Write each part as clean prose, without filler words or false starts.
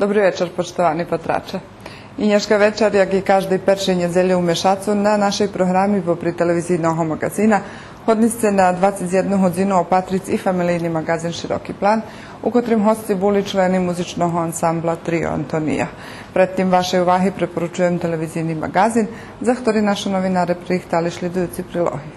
Добрий вечір, поштовani патраче. Інешка вечір, як і кожної першої неділі у Мешаcu, на нашій програмі попри телевізійного магазина hodnice na 21 годину опатриць і фамілійний магазин «Широкий план», у котрим гості були члени музичного ансамбла «Trio Antonija». Predtým vašej уваги препоручуjem телевізійний магазин, за ktorý naši novinári prihhtali sledujúci prílohy.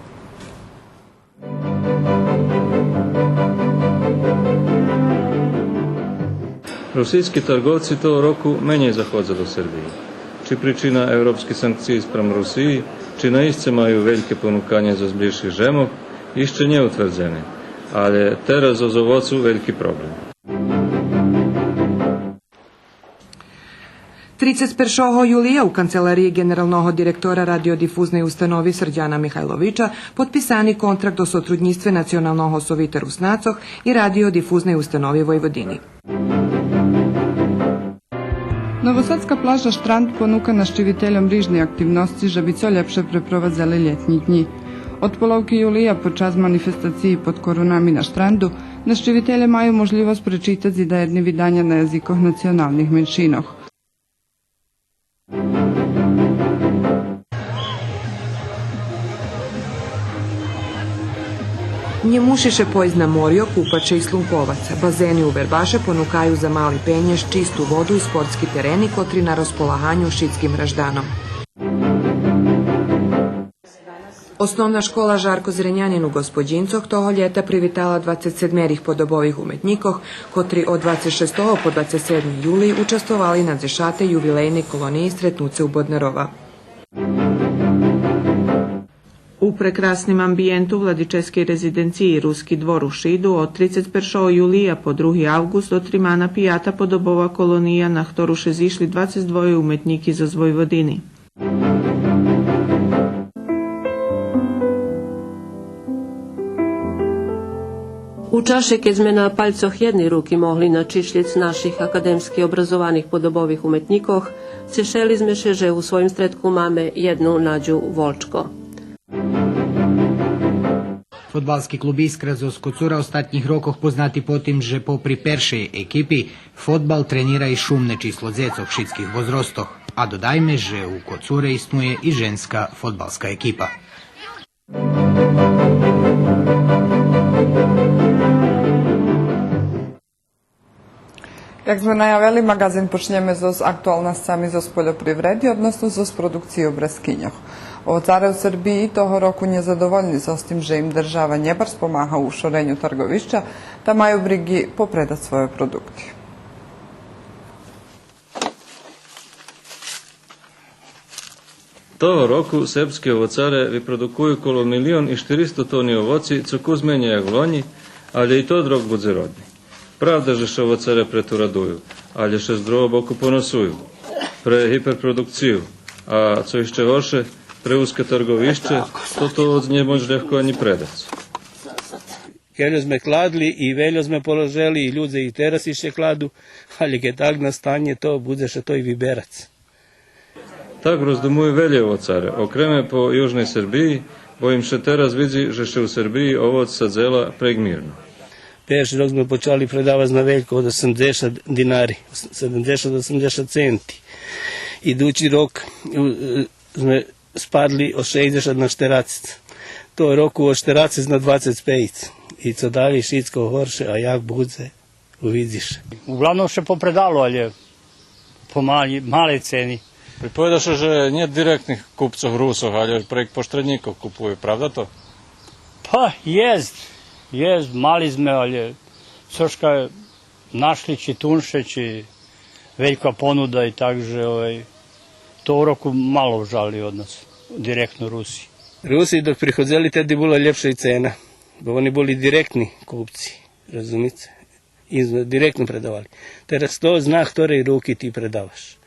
Російські торговці того року менше заходили до Сербії. Чи причина європейські санкції спрям Росії, чи наїзці мають велике понукання за зближших жемов, ще не утверджені. Але teraz з овоцу великий проблем. 31. julija u kancelariji generalnog direktora radiodifuznej ustanovi Srđana Mihajlovića potpisani kontrakt o sotrudnjstve nacionalnog osoviteru Snacoh i radiodifuznej ustanovi Vojvodini. Novosadska plaža Štrand ponuka naščiviteljom rižne aktivnosti, že bi co lepše preprovadzali ljetni dni. Od polovki julija počas manifestaciji pod koronami na Štrandu, naščivitelje maju možljivost prečitati da jedni vidanja na jezikoh nacionalnih menšinoh. Njemušiše poizna morio, kupače i slunkovaca. Bazeni u Verbaše ponukaju za mali penješ, čistu vodu i sportski tereni kotri na raspolahanju šitskim raždanom. Osnovna škola Žarko Zrenjanin u Gospodjincoh toho ljeta privitala 27 podobovih umetnikoh, kotri od 26. po 27. juli učestovali na zešate jubilejne koloniji Stretnuce u Bodnerova. U prekrasnim ambijentu Vladičevskej rezidenciji Ruski dvor u Šidu od 31. julija po 2. avgust otrimana pijata podobova kolonija na ktoru še zišli 22 umetniki za Vojvodini. U čaše, keď sme na palcoch jednej ruky mohli načišljec naših akademski obrazovanih podobovih umetnikoh, ciešeli sme še, že u svojim stretku máme jednu Nađu Volčko. Fudbalski klub Iskra z Kocura ostatnjih rokov poznati po tim, že popri peršej ekipi fotbal trenira i šumne číslo dzecoh šitskih возростоh, a dodajme, že u Kocure istnuje i ženska fotbalska ekipa. Jak sme najavili, magazin počneme s aktualnosťami zo poljoprivredi, odnosno z produkcije u Breskinjoh. Ovocare u Srbiji toho roku nezadovoljni s tim, že im država njebar spomaha u šorenju trgovišća, da maju brigi popredat svoje produkti. Того року сербські овоцари випродукують коло 1 400 000 тонн овоці, co kuzmenje jak loni, ali i to drog bude rodni. Правда, že še овоцари претурадуju, ali še z drugog boku ponosuju. Pre hiperprodukciju, a co jeszcze gorsze, preuske trgovišće, to od nje može lehko ani predać. Keljo sme kladli i veljo sme položeli i ljudze i teraz iše kladu, ali je tak na stanje to bude še to i viberac. Tak rozdumuju velje ovocare, okreme po južnej Srbiji, bo im še teraz vidzi, že še u Srbiji ovoc sadzela pregmirno. Perši rok smo počali predavati na veljko od 80 dinari, 70 do 80 centi. Idući rok sme spadli od 60 na 40. To je roku od 40 na 25. I co dalje šitsko horše, a jak bude, uvidiš. Uglavnom še po predalu, ali po male ceni. Pripovedaš, že nije direktnih kupcov Rusov, ali prek poštrednikov kupuju, pravda to? Pa, jest, mali sme, ali Srška našli či Tunšeći, veljka ponuda i takže to u roku malo žali od nas, direktno Rusi. Rusi dok prihodzeli, tedi bila ljepša i cena, bo oni boli direktni kupci, razumite? I direktno predavali. Teraz to zna, ktorej ruki ti predavaš.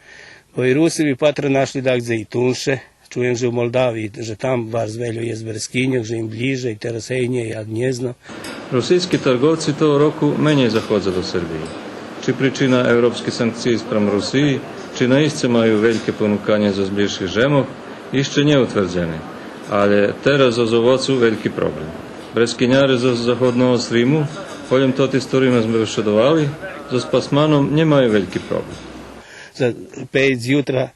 Bo i Rusi bi patra našli dakle i Tunše, čujem, že u Moldaviji, že tam bar zveljo je Breskinjak, že im bliže i teraz hejnje, ja nie znam. Rosійські торговці того року менше заходили до Сербії. Чи причина європейських санкцій спрям Росії, чи наїсце мають велике понукання за зближших жемов, іще не утверджене. Але teraz з овоцу великий проблем. Брескиняри з заходного Сриму, полем тот історіями ми вишедували, з пасманом не мають великий проблем. Za 5 jutra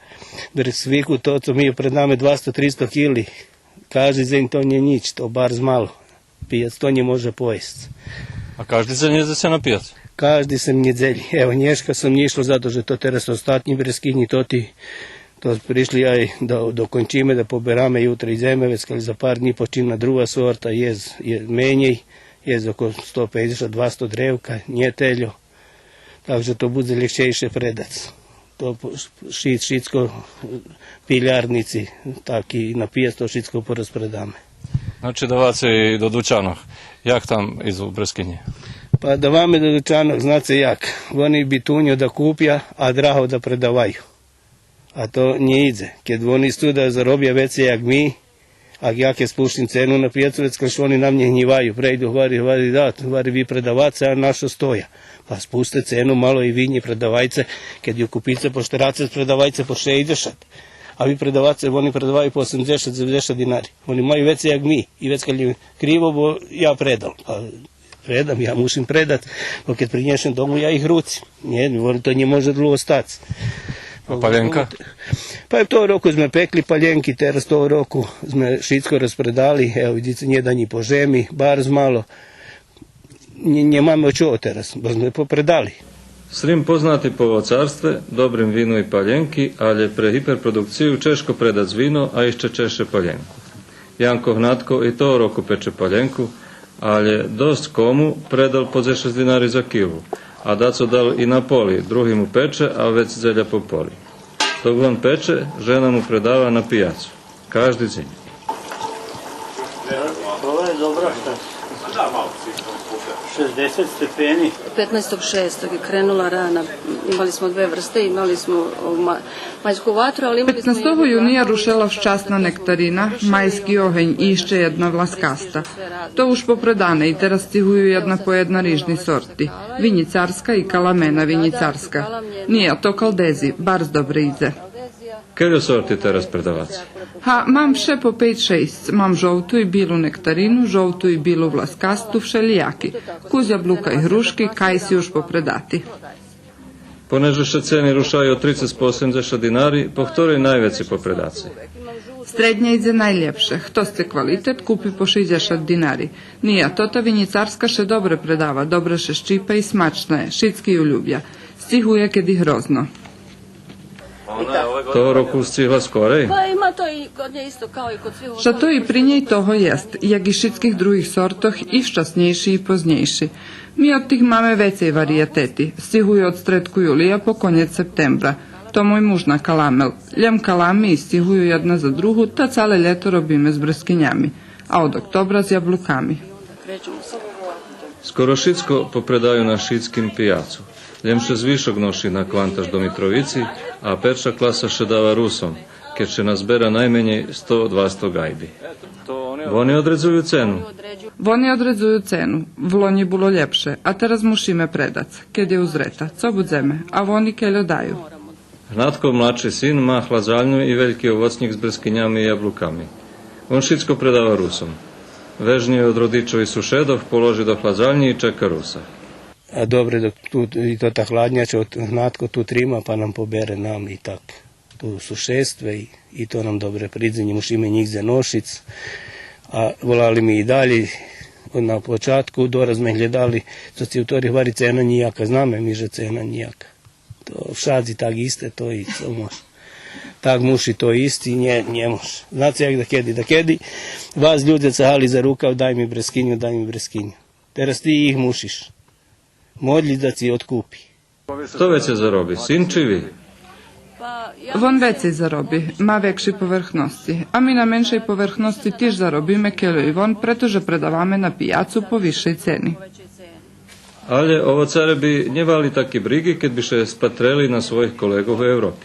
Bresviku, to co mi je pred nami 200-300 kili, kaže za to nije nič, to bar zmalo. Pijac to nie može pojesti. A každý deň jezdite na pijac? Každý sem nedzelji. Evo, Nješka sam nije išlo zato, že to teraz ostatnji Breskini, to prišli aj da dokončime, da poberame jutra iz Zemevec, ali za par dni počinna druga sorta, je menjej, je oko 150-200 drevka, njeteljo, takže to bude ljepšejše predac. To šitsko piljarnici, tak i na pijac to šitsko porozpredame. Znači даваце i do Dučanov. Jak tam iz Breskinje? Pa da vame do Dučanov, znate jak, oni bi tunjo da kupja, a draho da predavaju. A to nije ide. Kad oni stu da zarobja veće jak mi, a jak je spuštim cenu na pijacovec, kad oni nam nje hnjivaju, prejdu, hvari vi predavace, a našo stoja. Pa spuste cenu malo i vi nje predavajce, kad ju kupice po šterace, predavajce po 60. A vi predavace, oni predavaju po 80-90 dinari. Oni imaju veće jak mi. I već kad je krivo, bo ja predam. Pa predam, ja musim predat, bo kad prinješem domu, ja ih rucim. To nje može drugo ostati. A paljenka? Pa v toho roku sme pekli paljenki, teraz toho roku sme šitsko razpredali, evo vidite, njedan i po žemi, bar zmalo. Nje máme čo teraz, bo sme popredali. Srim poznati po vocarstve, dobrim vinu i paljenki, ali pre hiperprodukciju češko predac vino, a išće češe paljenku. Janko Hnatko i toho roku peče paljenku, ali dost komu predal po 6 dinari za kilu, a daco dal i na poli, drugi mu peče, a već zelja po poli. Dok on peče, žena mu predava na pijacu. Každi zim. Ovo je dobro šta? 60 stepeni. 15.6. je krenula rana. Imali smo dve vrste, imali smo majsku vatru, ali imali smo... 15. junija rušela ščasna nektarina, majski ohenj i išće jedna vlaskasta. To už popredane i teraz stihuju jedna po jedna rižni sorti. Vinjicarska i kalamena vinjicarska. Nije to kaldezi, bar dobre ize. Keljo sorti teraz predavac? Mam vše po 5-6. Mam žovtu i bilu nektarinu, žovtu i bilu vlaskastu, všelijaki. Kuz jabluka i hruški, kaj si už popredati. Poneže še ceni rušaju od 30 po 80 dinari, po ktorej najveći popredaci. Srednja ize najljepše. Hto ste kvalitet, kupi po 60 dinari. Nije, tota vinjicarska še dobre predava, dobre še ščipa i smačna je, šitski ju ljubja. Stihuje kad ih hrozno. Toho roku stihla skorej? Pa ima to i kod nje isto kao i kod svih... Šta to i pri njej toho jest, jak i šitskih drugih sortoh i ščasnjejši i poznjejši. Mi od tih máme vecej varijeteti. Stihuju od stretku julija po konjec septembra. To moj muž na kalamel. Ljem kalami i stihuju jedna za drugu, ta cale ljeto robime s breskinjami. A od oktobra s jablukami. Skoro šitsko popredaju na šitskim pijacu. Ljem še zvišok noši na kvantaž do Mitrovici, a perša klasa še dava Rusom, keď še nazbera najmenje 100-200 gajbi. Oni odredzuju cenu. Oni odredzuju cenu. Vlonji bilo ljepše, a teraz musíme predac, keď je uzreta. Co budzeme, a oni keljo daju. Hnatkov mladší sin má hladzaľňu i veľký ovocník s breskyňami i jablukami. On šitsko predava Rusom. Vežnije od rodičovi sušedoh položi do hladzaľni i čeka Rusa. A dobre, dok tu i to ta hladnjača od Hnatko tu trima, pa nam pobere nam i tak. Tu su šestve i to nam dobre pridzenje, mušime njih za nošic. A volali mi i dalje, na počatku doraz me gledali, co ci u tori hvari cena nijaka, zname mi, že cena nijaka. To v šadzi tak iste, to i co može. Tak muši to isti, nje može. Znate jak da kedi, vas ljudje cahali za rukav, daj mi breskinju. Teraz ti ih mušiš. Modlji da ci otkupi. Kto veće zarobi, sin či vi? Von vecej zarobi, ma vekši povrhnosti, a mi na menšej povrhnosti tiž zarobime keljo i von, pretože predavame na pijacu po višej ceni. Ale ovocare by nevali také brigy, keď by še spatreli na svojich kolegov v Európe.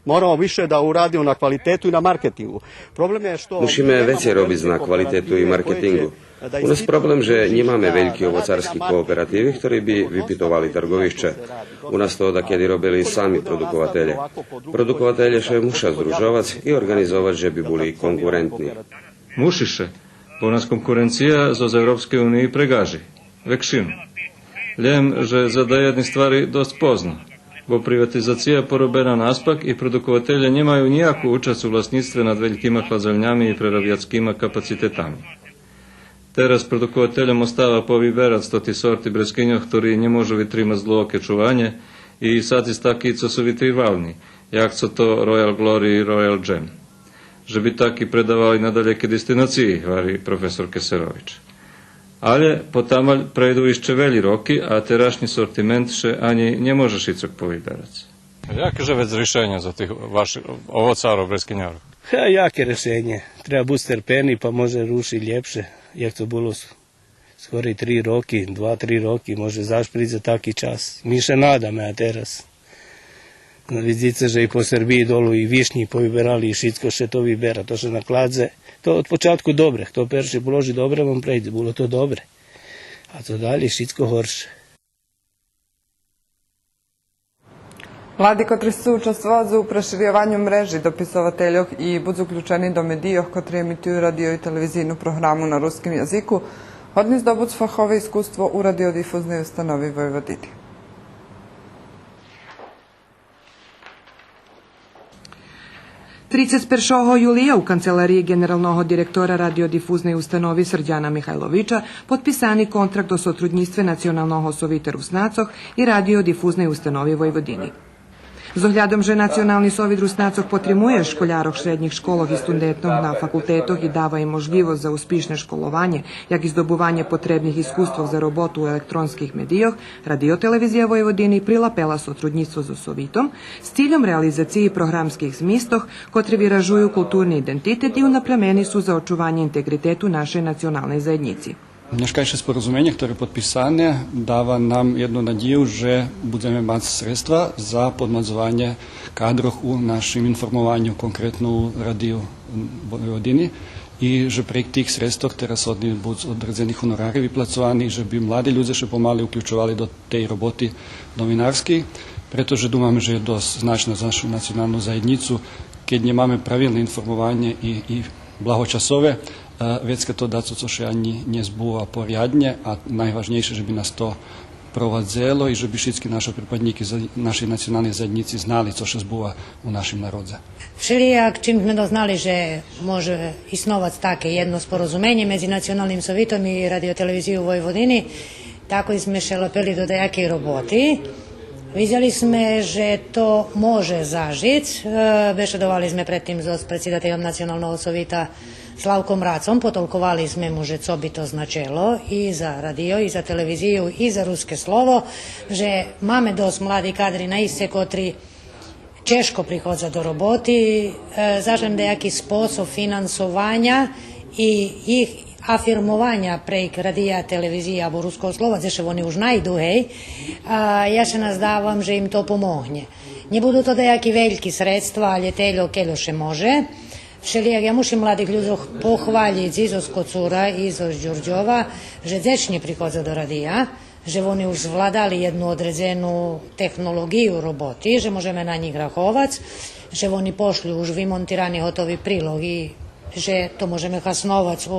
Moramo više da uradimo na kvalitetu i na marketingu. Problem je što... Musíme veci robiť na kvalitetu i marketingu. U nás problem, že nemáme veľkí ovocarskí kooperatívy, ktorí by vypitovali trgovišće. U nás to odakedy robili sami produkovateľe. Produkovateľe še muša združovať i organizovať, že by boli konkurentní. Mušiše, bo nás konkurencija z Európskej unii pregaži. Vekšinu. Ljem, že za da jedni stvari dost pozna. Bo privatizacija porobena naspak i produkovatelje nemaju nijaku učast u vlasnictve nad velikima hlazeljnjami i prerabijackima kapacitetami. Teraz produkovateljem ostava povyberac toti sorti breskinjoh, ktorí nemôžu vytrímať zloke čuvanje i sad iz taki, co su vytriválni, jak co to Royal Glory i Royal Jam. Že by taki predavali na daleke destinaciji, vari profesor Keserović. Ale potamalj prejdu išće veli roki, a terašnji sortiment še ani ne može šicok povyberac. Jaké je vec rješenja za tih vaših ovocarov breskinjarov? Jaké rešenje. Treba biti strpeni pa može ruši ljepše. Jak to bilo skoro 3 roki, 2-3 roki, može zašpriť za taki čas. Mi še nadame, a teraz. Vidice, že i po Srbiji dolu i višnji povyberali i šitko še to vybera. To še nakladze. To od počátku dobre. Kto perši položi dobre, vam prejde. Bilo to dobre. A to dalje šitko horše. Mladi, kotri su učestvovali u proširjevanju mreži dopisovateljov i budu uključeni do medijov, kotri emituju radio i televizijnu programu na ruskim jeziku, hodni zdobuc fahove iskustvo u radiodifuznoj ustanovi Vojvodini. Julija u kancelariji generalnog direktora radiodifuznej ustanovi Srđana Mihajlovića potpisani kontrakt o sotrudnjstve nacionalnog osovite Rusnacoh i radiodifuznej ustanovi Vojvodini. Zohľadom, že Nacionalni sovjet Rusnacoh potrimuje školjarov srednjih školov i studentov na fakultetoh i dava im možljivost za uspišne školovanje, jak i zdobuvanje potrebnih iskustvov za robotu u elektronskih medijoh, Radiotelevizija Vojvodini prilapela sotrudnjstvo z Osovitom s ciljom realizaciji programskih zmistoh, kotri vyražuju kulturni identitet i unaplemeni su za očuvanje integritetu našej nacionalnej zajednici. Dneškajšie sporozumienie, ktoré je podpísané, dáva nám jednu nadію, že budeme mať sredstva za podmazovanie kádrov u našim informovanju konkrétno u Radiu Vojvodiny i že prek tých sredstv, ktoré sú od odredzených honorári vyplacovaní, že by mladí ľudia še pomali uključovali do tej roboty novinárskej, pretože dúmame, že je dosť značná za našu nacionálnu zajednicu, keď nemáme pravilné informovanie i blahočasové, vecka to da, co še ani nezbúva poriadne a najvažnejšie, že by nás to provadzelo i že by všetky naše pripadníky našej nacionálnej zajednici znali, co še zbúva u našim narodze. Všelijak, čim sme doznali, že može isnovať také jedno sporozumenje medzi Nacionalnim Sovitom i Radioteleviziju u Vojvodini, tako i sme šelopeli do dajakej roboti. Vidjeli sme, že to može zažiť. Bešedovali sme predtým so predsjedateljom Nacionalnog Sovita Slavkom Racom, potolkovali sme mu, že co by to značilo i za radio, i za televiziju, i za ruske slovo, že máme dosť mladí kadri na iste, kotri češko prihodza do roboti, zažem dejaki sposob finansovanja i ich afirmovanja prek radija, televizija abo ruskog slova, zeše oni už najdu, hej, ja še nazdavam, že im to pomogne. Ne budu to dejaki veljki sredstva, ali teljo keljoše može. Všelijak, ja mušim mladih ľudzoch pohvaljiť izo Skocura, izo Đurđova, že dečne prihodza do radija, že oni už zvladali jednu odredzenu tehnologiju roboti, že možeme na njih rahovať, že oni pošli už vymontirani hotovi prilogi, že to možeme hasnovať.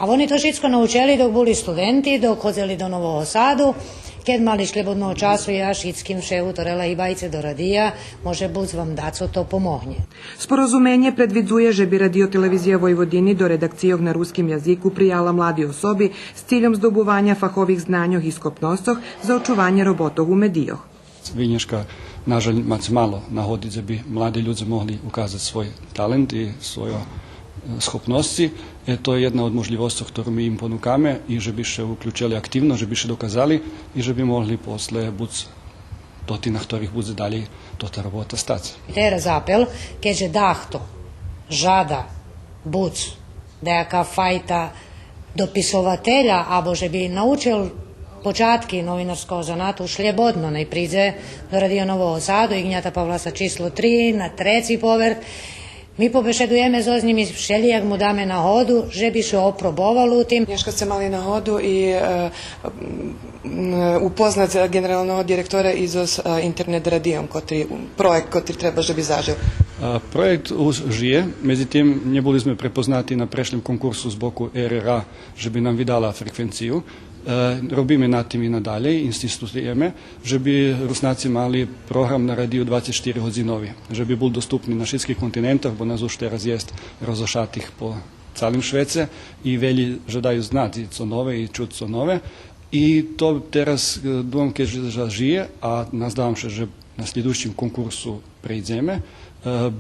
A oni to všetko naučili dok boli studenti, dok hodzeli do Nového Sadu, keď mali šljebodného času, ja šitskim ševu torela i bajce do radija, može buc vam da co to pomogne. Sporozumenje predvidzuje, že bi Radiotelevizija Vojvodini do redakcijog na ruskim jaziku prijala mladi osobi s ciljom zdobuvanja fahovih znanjoh i skopnosoh za očuvanje robotov u medijoh. Vinješka, nažalj, mac malo nahodi, da bi mladi ljudi mogli ukazati svoj talent i svoje schopnosti. To je jedna od možljivosti, ktorú my im ponúkame i že by še uključili aktivno, že by še dokazali i že bi mogli posle buc toti na ktorých bude dalje tota robota stati. Teraz apel, keďže dahto žada buc dejaka fajta dopisovatelja, abo že bi naučil початки новинарского заната ушли бодно. Najprije do Radio Нового Саду, Ignjata Pavlasa číslo 3, na 3. povrch. Mi pobešedujeme z oznim i všeli, jak mu dame na hodu, že bi se oprobovalo u tim. Nješka se mali na hodu i upoznat generalnog direktora izos internet radijom, projekt koji treba, že bi zažil. Projekt už žije, međutim, nie boli sme prepoznati na prešljem konkursu z boku RRA, že bi nam vydala frekvenciju. Robíme nad tým i nadalje, insistujeme, že by Rusnáci mali program na radiju 24 hodinovi, že by bol dostupný na všetkých kontinentoch, bo nás už teraz jest rozošatých po celým Švece i veli, že dajú znati co nove i čut co nove. I to teraz dúfam, keďže žije a nazdávam sa, že na sljedućem konkursu prejdeme,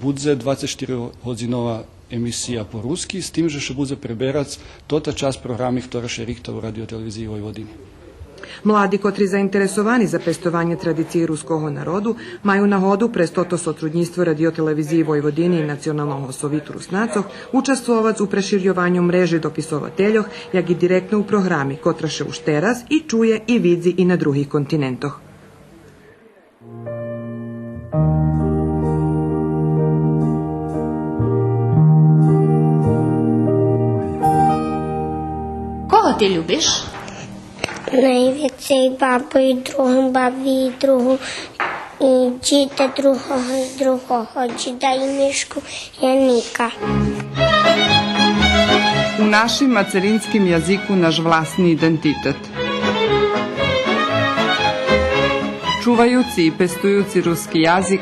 bude 24-hodinová emisija po ruski, s tim, že še bude preberac tota čas programi, ktoré še rihta u radioteleviziji Vojvodini. Mladi, kotri zainteresovani za pestovanje tradicije ruskого narodu, maju na hodu prez toto sotrudnjstvo radioteleviziji Vojvodini i nacionalnog sovitu Rusnacoh učestvovac u preširjovanju mreži dopisovateljoh, jak i direktno u programi, kotra še už teraz i čuje i vidzi i na drugih kontinentoh. Koho ti ljubiš? Najviše i babu i drugu, babi i drugu, i džita drugo hoće da i Mišku Janika. U našim macerinskim jaziku naš vlastni identitet. Čuvajući i pestujući ruski jazik,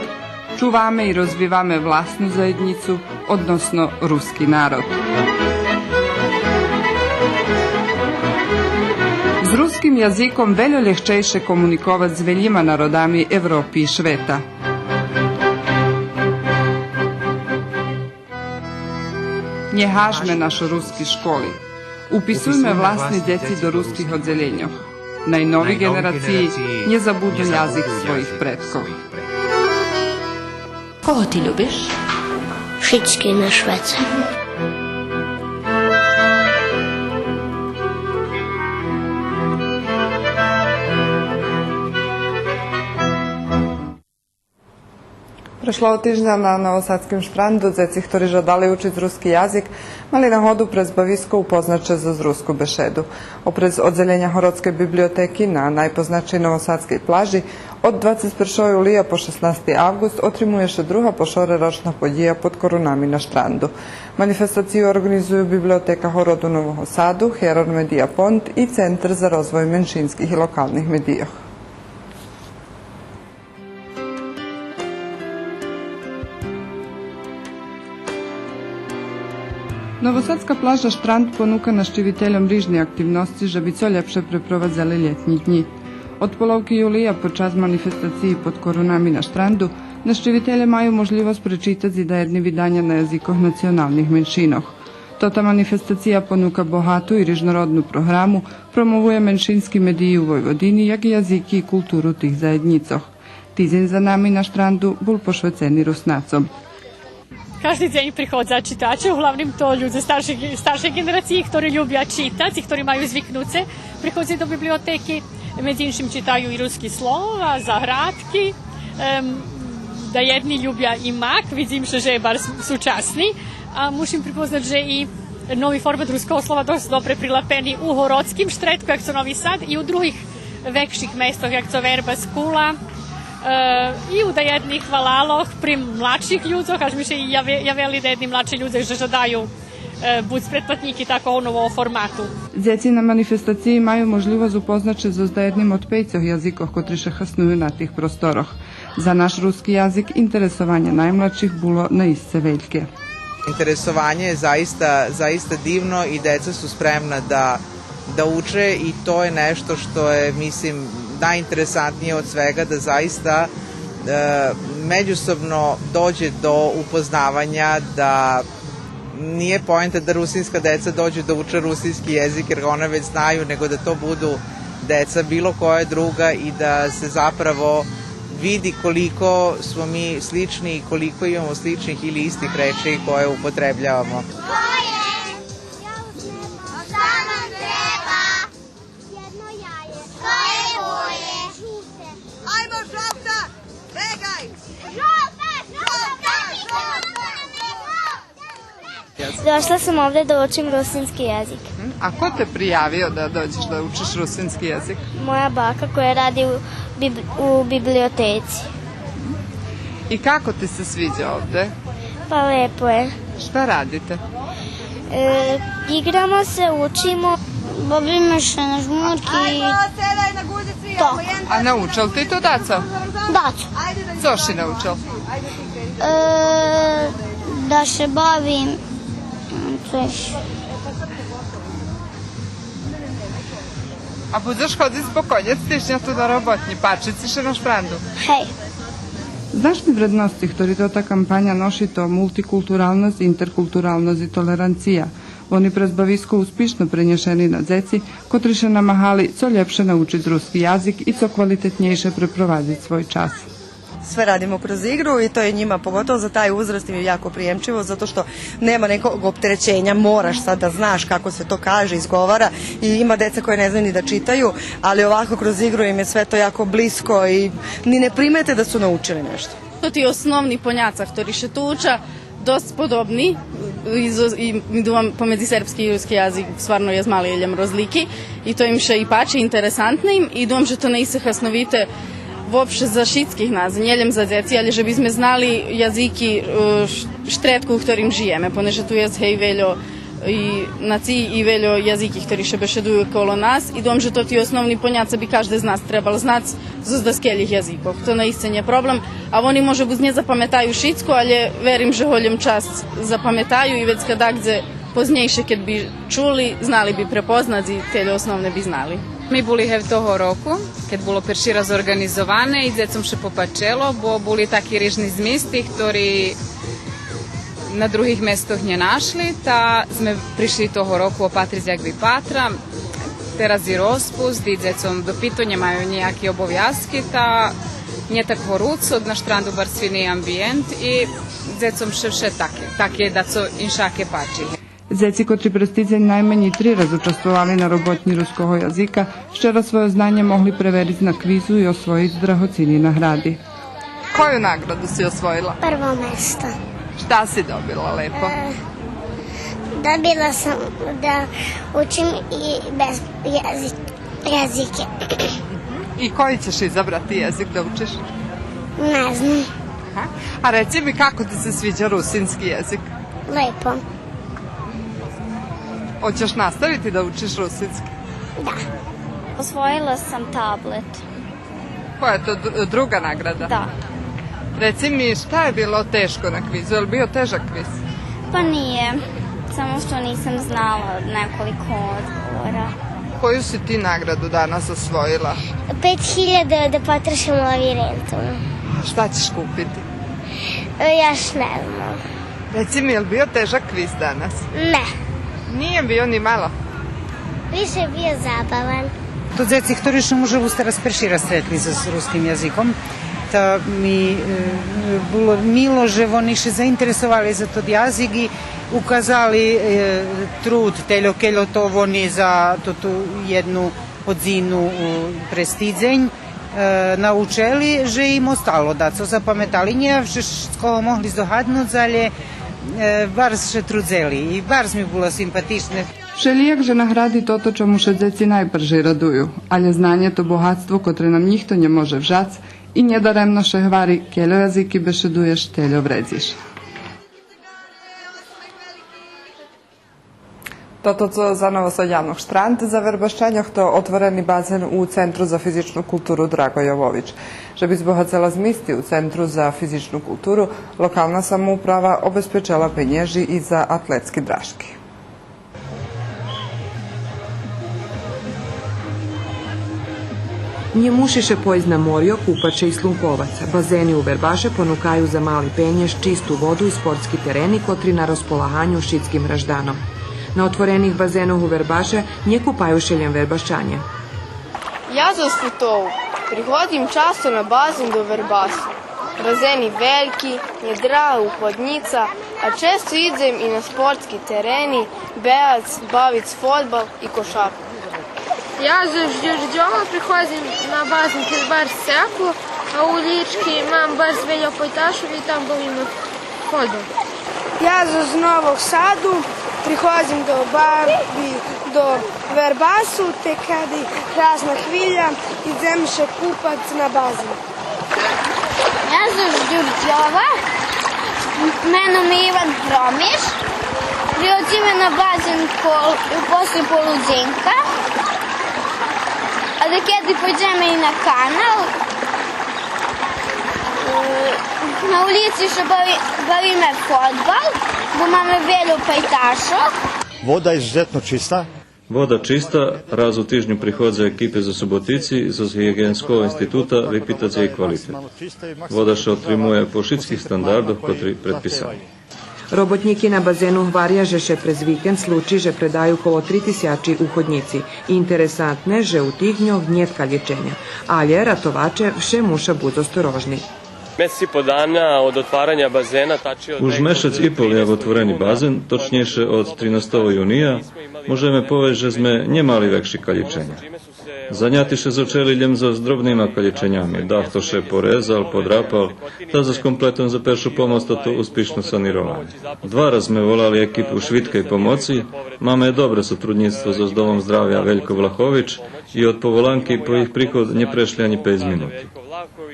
čuvame i rozvivame vlastnu zajednicu, odnosno ruski narod. Z ruskim jazikom veljo lehčejše komunikovati z veljima narodami Evropi i Šveta. Nje hažme našo ruski školi. Upisujme vlastni djeci do ruskih odzeljenjoh. Najnovi generaciji nje zabudu jazik svojih predkov. Koho ti ljubiš? Všetky na Švece. Prešlo týždňa na Novosadském štrandu, djeci, ktorí žadali učiť ruski jazik, mali na hodu prez bavisko upoznače za rusku bešedu. Oprez odzeljenja Horodske biblioteki na najpoznačej Novosadskej plaži od 21. julija po 16. avgust otrimuje še druga pošore ročna podija pod korunami na štrandu. Manifestaciju organizuju Biblioteka Horodu Novog Sadu, Heror Media Fond i Centar za rozvoj menšinskih i lokalnih medijah. Novosadska plaža Štrand ponuka naštiviteljom rižne aktivnosti, že bi co ljepše preprovadzali ljetnji dni. Od polovki julija počas manifestaciji pod korunami na Štrandu, naštivitelje maju možljivost prečitati dajedni vidanja na jazikoh nacionalnih menšinoh. Tota manifestacija ponuka bohatu i rižnorodnu programu, promovuje menšinski mediji u Vojvodini, jak i jaziki i kulturu tih zajednicoh. Tizin za nami na Štrandu bul pošveceni Rusnacom. Každý deň prichádza čitače, uglavnom to ľudia staršej generácii, ktorí ľubia čítať, ktorí majú zvyknúce prichádzajú do biblioteky. Medzi inším čitajú i ruský slov a zahrádky. Da jedni ľubia i mak, vidím, že je bar súčasný. A musím pripoznať, že i nový format ruského slova dosť dobre prilepený u Horodským štretku, jak co Nový Sad, i u druhých väčších mestoch, jak co Verba, Skula. I u da jednih hvalaloh pri mladších ľuďoch, až mi še i javeli da jedni mladší ľudia, že žadajú buď pretplatníky tako novого formatu. Djeci na manifestaciji maju možljivost upoznače z jednim od 5 jazikoh kotri še hasnuju na tih prostoroh. Za naš ruski jazik interesovanje najmladših bilo na isce veljke. Interesovanje je zaista divno i deca su spremna da uče i to je nešto što je, mislim, najinteresantnije od svega, da zaista međusobno dođe do upoznavanja, da nije poenta da rusinska deca dođu da uče rusinski jezik jer ona već znaju, nego da to budu deca bilo koja druga i da se zapravo vidi koliko smo mi slični i koliko imamo sličnih ili istih reči koje upotrebljavamo. Šta nam treba? Jedno jaje. jezik? Došla sam ovde da učim rusinski jezik. A ko te prijavio da dođeš da učiš rusinski jezik? Moja baka koja radi u biblioteci. I kako ti se sviđa ovde? Pa lepo je. Šta radite? Igramo se, učimo, bavimo se na žmurki i to. A naučil ti to, Daco? Daco. Co si naučil? Da se bavim A budeš hoditi zbog konjec tišnjato do robotni, pačici še na šprandu? Hej. Znašni vrednosti, ktorі та кампанія носить, то мультикультуральність, інтеркультуральність і толеранція. Вони презбависько успішно принішені на дзеці, котрі ще намагали co ljepše naučiti ruski jazik i co kvalitetnejše preprovaditi svoj čas. Sve radimo kroz igru i to je njima, pogotovo za taj uzrast, im je jako prijemčivo, zato što nema nekog opterećenja, moraš sad da znaš kako se to kaže, izgovara, i ima deca koje ne znaju ni da čitaju, ali ovako kroz igru im je sve to jako blisko i ni ne primete da su naučili nešto. To ti osnovni poňaca, ktorí še tu uča, dost podobni i pomedzi srpski i ruski jazik stvarno je zmaliljem rozliki i to im še i pače interesantne im i dom, že to ne isehasnovite uopšte za šitskih nas, njeljem za djeci, ali že bizme znali jaziki štretku, u ktorým žijeme, poneže tu je hej veljo i naci i veljo jaziki, ktorí še bešeduju kolo nas i dom, že to ti osnovni poňaca bi každe z nas trebal znat z skeljih jazikov. To na iscen je problem, a oni može buz nje zapametaju šitsku, ali verim, že holjem čas zapametaju i već kada gdje poznejše, kad bi čuli, znali bi prepoznati, te osnovne bi znali. Ми були гев того року, keď було перший раз організоване, і децом ще попачело, бо були такі різні змісти, які на других містах не нашли, та ми прийшли того року опатрити, як би патра. Teraz je rozpust i djecom do pitanja majú nejaké obovязки, та не так горúco, na štrandu bar sviný ambijent i djecom še také da co inšake pači. Zeci, kotrі при стizanju najmanje 3 razy učestvovali na robotni ruskого jazika, včera svoje znanje mogli preveriti na kvizu i osvojiti drahocini nagradi. Koju nagradu si osvojila? Prvo mesto. Šta si dobila lepo? Dobila sam da učim i bez jezike. I koji ćeš izabrati jezik da učiš? Ne znam. A reci mi kako ti se sviđa rusinski jezik? Lepo. Hoćeš nastaviti da učiš rusinski? Da. Osvojila sam tablet. Koja je to druga nagrada? Da. Reci mi šta je bilo teško na kvizu? Je li bio težak kviz? Pa nije. Samo što nisam znala nekoliko odgovora. Koju si ti nagradu danas osvojila? 5000 da potrošim u lavirentu. Šta ćeš kupiti? Još ne znam. Reci mi, je li bio težak kviz danas? Ne. Nije bio ni malo. Više je bio zabavan. To djeci, ktorí še може устараз перший раз сретли с руским язиком, та ми було мило, že вони ще заінтересували за тот язик і uказali trud teljo to вони za tu jednu odzinu prestidzeń naučili, že im ostalo da co zapametali. Nie wszystko mogli zdohadnúť, ale bardzo się trudzeli i bardzo mi było sympatyczne. Všelijak že nagradi toto, čemu še dzeci najprže raduju, ale znanje to bohatstvo, kotre nam nikto ne može vžac i nedaremno še hvari, keljo jaziki bešeduješ, teljo vredziš. Toto co za Novosodjanog štrand za Verbaščanjoh to otvoreni bazen u Centru za fizičnu kulturu Drago Jovović. Že bi zbohacela zmisti u Centru za fizičnu kulturu, lokalna samouprava obezpečela penježi i za atletski draški. Njemušiše poizna morjo, kupače i slunkovaca. Bazeni u Verbaše ponukaju za mali penjež, čistu vodu i sportski tereni kotri na raspolahanju šitskim raždanom. Na otvorenih bazenov u Verbaše nje kupaju šeljem Verbaščanje. Ja za Spitovu prihodim často na bazen do Verbasu. Bazeni veliki, je draga uhodnica, a često idem i na sportski tereni, bejac, bavic, fotbal i košarku. Ja завжди приходим на базу бар Секу, а у Лічки мам бар з Вельопойташу і там бавимо футбол. Ja z Novog Sadu prihodim do Babi, do Verbasu, te kad je krasna hvilja idem še kupac na bazen. Ja sam z Đurđova, menom je Ivan Hromiš, prihodzime na bazen posle poludzenka, a da kada pođeme i na kanal, na ulici še bavime fotbal, bo máme veľa pajtašov. Voda je izuzetno čista. Voda čista, raz u tižnju prihodze ekipe za Subotici, z Higienskog instituta vypýtať jej kvalitet. Voda še otrimuje po všetkých standardoch, kotri predpisani. Robotniki na bazenu Hvarjaže še prez vikend sluči, že predaju okolo 3000 uhodnici. Interesantne, že u tih dňoch niet kalečenja, ali ratovače vše muša bud ostorožni. Mesec i po dana od otvaranja bazena, tačnije od... Už mešac i pol je otvorený bazen, točnejšie od 13. junija, môžeme povedať, že sme nemali vekši kalječenja. Zaňatiše začeli ljem so zdrobnýma kalječenjami. Dahtoše porezal, podrapal, ta za kompletom za peršu pomoc toto uspješno sanirovanje. 2 raz sme volali ekipu švitkej pomoci, máme dobre sotrudnictvo so Domom zdravia Veljko Vlahović i od povolanky po ich prihod ne prešli ani 5 minúti.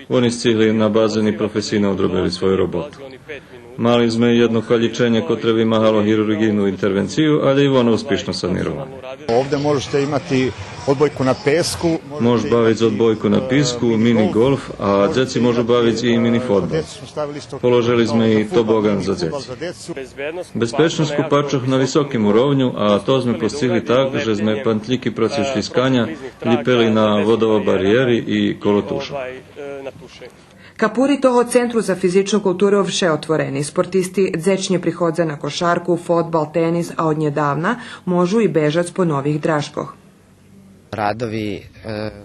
Oni stihli na bazeni profesijno odrobili svoju robotu. Mali sme jedno kaljičenje koje vymahalo hirurgijnu intervenciju, ali i ono uspješno sanirano. Ovdje možete imati odbojku na pesku. Može baviti odbojku na pisku, mini golf, a djeci možu baviti i mini fotbal. Položili sme i tobogan za djeci. Bezpečnost kupačoh na visokim urovnju, a to sme postigli tak, že sme pantljiki protiv šliskanja lipeli na vodova barijeri i kolotuša. Kapuri toho Centru za fizičnu kulturu vše otvoreni. Sportisti dzečnje prihodze na košarku, fotbal, tenis, a od njedavna možu i bežac po novih draškoh.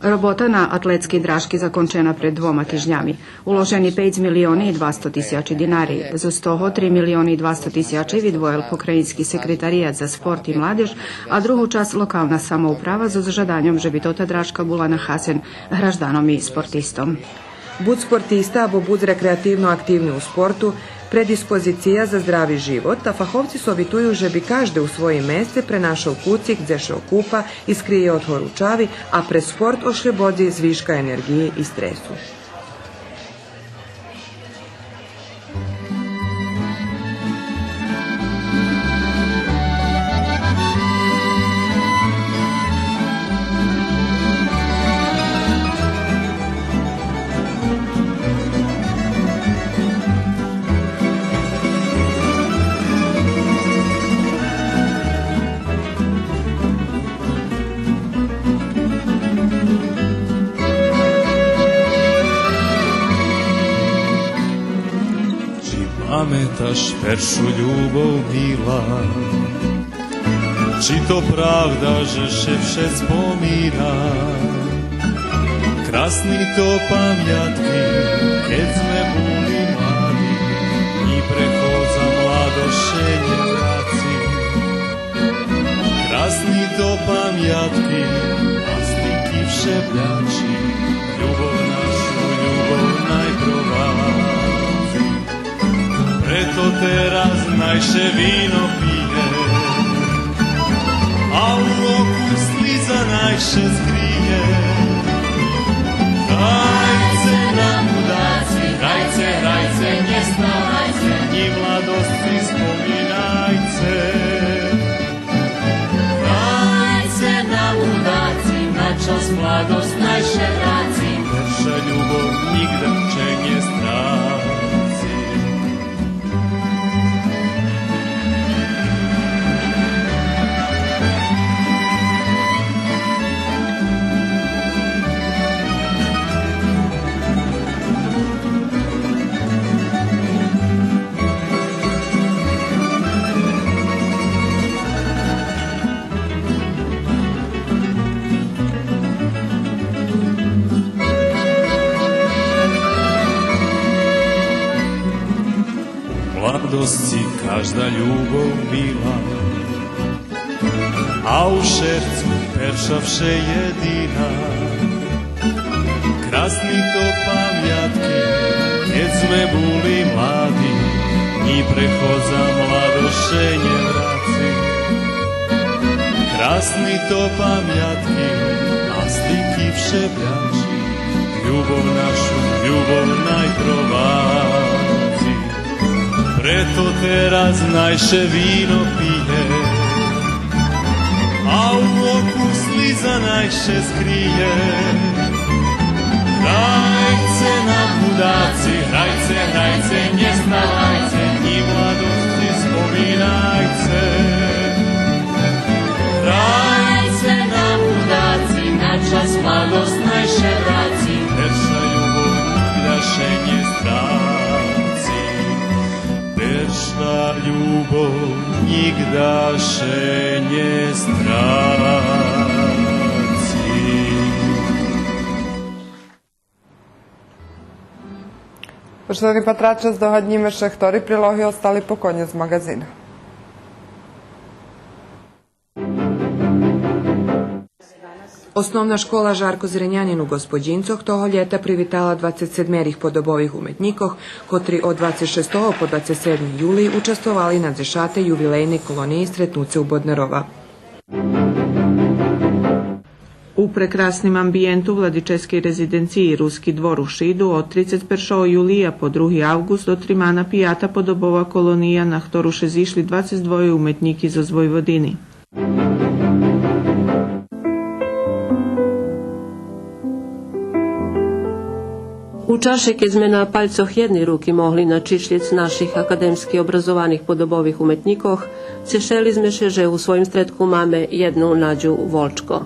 Robota na atletski draški zakončena pred 2 tižnjami. Uloženi 5 milioni i 200 тисячі dinari. Za toho 3 milioni i 200 тисячі відвоїл Pokrajinski sekretarijat za sport i mladež, a drugu čas lokalna samouprava za zažadanjom, že bi tota draška bula nahasen graždanom i sportistom. Bud sportista, bo bud rekreativno aktivni u sportu, predispozicija za zdravi život, a fahovci sovituju, že bi každe u svoje meste prenašao kucik, gdje še okupa i skrije od horučavi, a pred sport ošljebodzi zviška energije i stresu. Pametaš peršu ljubov mila, či to pravda, že še vše spomína. Krasni to pamjatki, keď sme boli mladi, i prechodza mladošenje vraci. Krasni to pamjatki, a sliky vše vľači, ljubov našu, ljubov najprováci. Preto teraz najše víno pije, a u oku sliza najše skrije. Hrajce nam udaci, hrajce, hrajce, nestávajce, ni mladosti spomínajce. Hrajce nam udaci, na čas mladost najše vraci, perša ljubov nikda će nje stráci. mladosti každá ľubov byla, a u šercu perša vše jediná. Krásny to pamiatky, keď sme boli mladí, ni i prechodza mladošenje vraci. Krasni to pamjatki, a sliki všepljači, ljubov našu, ljubov najprovaci. Preto teraz najše vino pije, a u oku sliza najše skrije. Hrajce nam budaci, hrajce, hrajce, nie stawajce, i mladosti spominajce. Hrajce nam budaci, na čas mladost najše vraci, perša ljubov nigdaše nie straci. Perša ljubov nigdaše nie straci. Poštovani patrače, zdогодніми ще хторі прилоги остали по коні з магазина. Osnovna škola Žarko Zrenjanin u Gospodincoh toho ljeta privitala 27 podobovih umetnikoh, kotri od 26. po 27. juli učestvovali na zešate jubilejne koloniji Stretnuce u Bodnerova. U prekrasnim ambijentu Vladičevskej rezidenciji Ruski dvor u Šidu od 31. julija po 2. avgust do trimana pijata podobova kolonija, na ktoru še zišli 22 umetniki z Vojvodini. Учаше ке сме на пальцох едни руки могли на чишлиц наших академски образованих podobovih umetnikov, цешели сме ше že u svojim stretku mame jednu Nađu Volčko.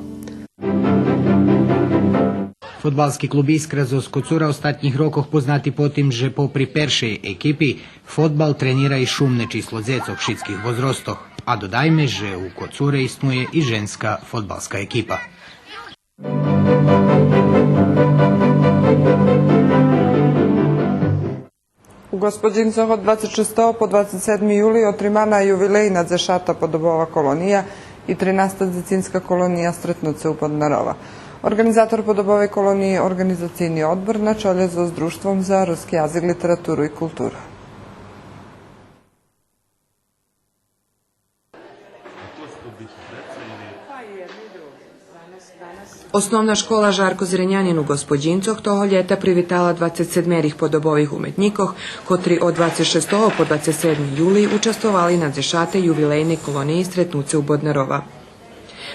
Фудбалски клуб Искра за Скоцура остатніх роках познати по тим, že попри першej екипі футбал тренира i šumne číslo djecog šitskih возростох, a dodajme, že u Kocure istnuje i ženska fudbalska ekipa. U Gospodincoh od 26. po 27. juli otrimana juvilejna zešata podobova kolonija i 13. zecinska kolonija Stretnuce u Podnarova. Organizator podobove kolonije organizacijni odbor na čelje s Društvom za ruski jazik, literaturu i kulturu. Osnovna škola Žarko Zrenjanin u Gospodincoh toho ljeta privitala 27 podobovih umetnikoh, kotri od 26. po 27. juli učestvovali na zešate juvilejne kolonije Stretnuce u Bodnerova.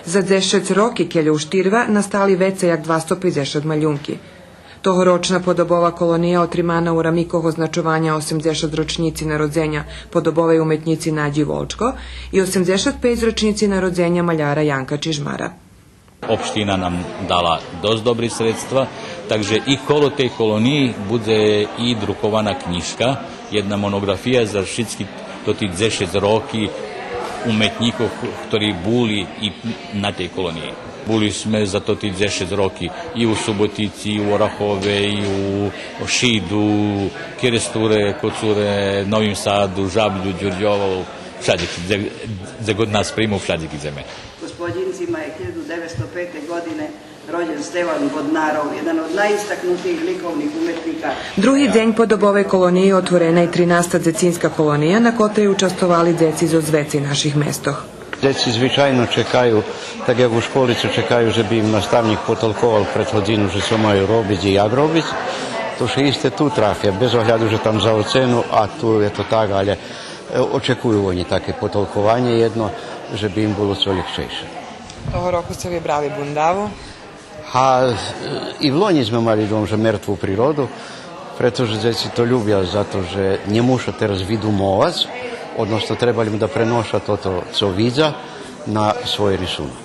Za 10 roki kelju štirva nastali veca jak 250 maljunki. Tohoročna podobova kolonija otrimana u ramikoh označovanja 80 ročnici narodzenja podobove umetnici Nađi Volčko i 85 ročnici narodzenja maljara Janka Čižmara. Opština nam dala dost dobri sredstva, takže i kolo tej koloniji bude i drukovana knjižka, jedna monografija za všetky toti 10 roki umetnikov, ktorí boli i na tej koloniji. Boli sme za toti 10 roki i u Subotici, i u Orahove, i u Šidu, Kiresture, Kocure, Novim Sadu, Žablju, Đurđovu, všade, gde god nas primu, všade gde me. Gospodincima je 1905. godine rođen Stevan Bodnarov, jedan od najistaknutijih likovnih umetnika. Drugi день podobove kolonije otvorena je 13. zecinska kolonija, na kotrej učestvovali djeci z ozveci naših mestoh. Djeci звичайно чекають, так як у школі чекають, щоб їм наставник потолковав перед годину, що мають робити і як робити, то ще їсти тут трафія, без огляду вже там за оцену, а тут це так, але очікують вони таке потолковання єдно, щоб їм було це легчіше. Того року ste vi brali bundavu? A i v Loni sme mali dom za mŕtvú prírodu, pretože deti to ľubia za to, že nemôžu teraz vydumovať, odnosno trebali im da prenoša toto, co vidza, na svoj rysunok.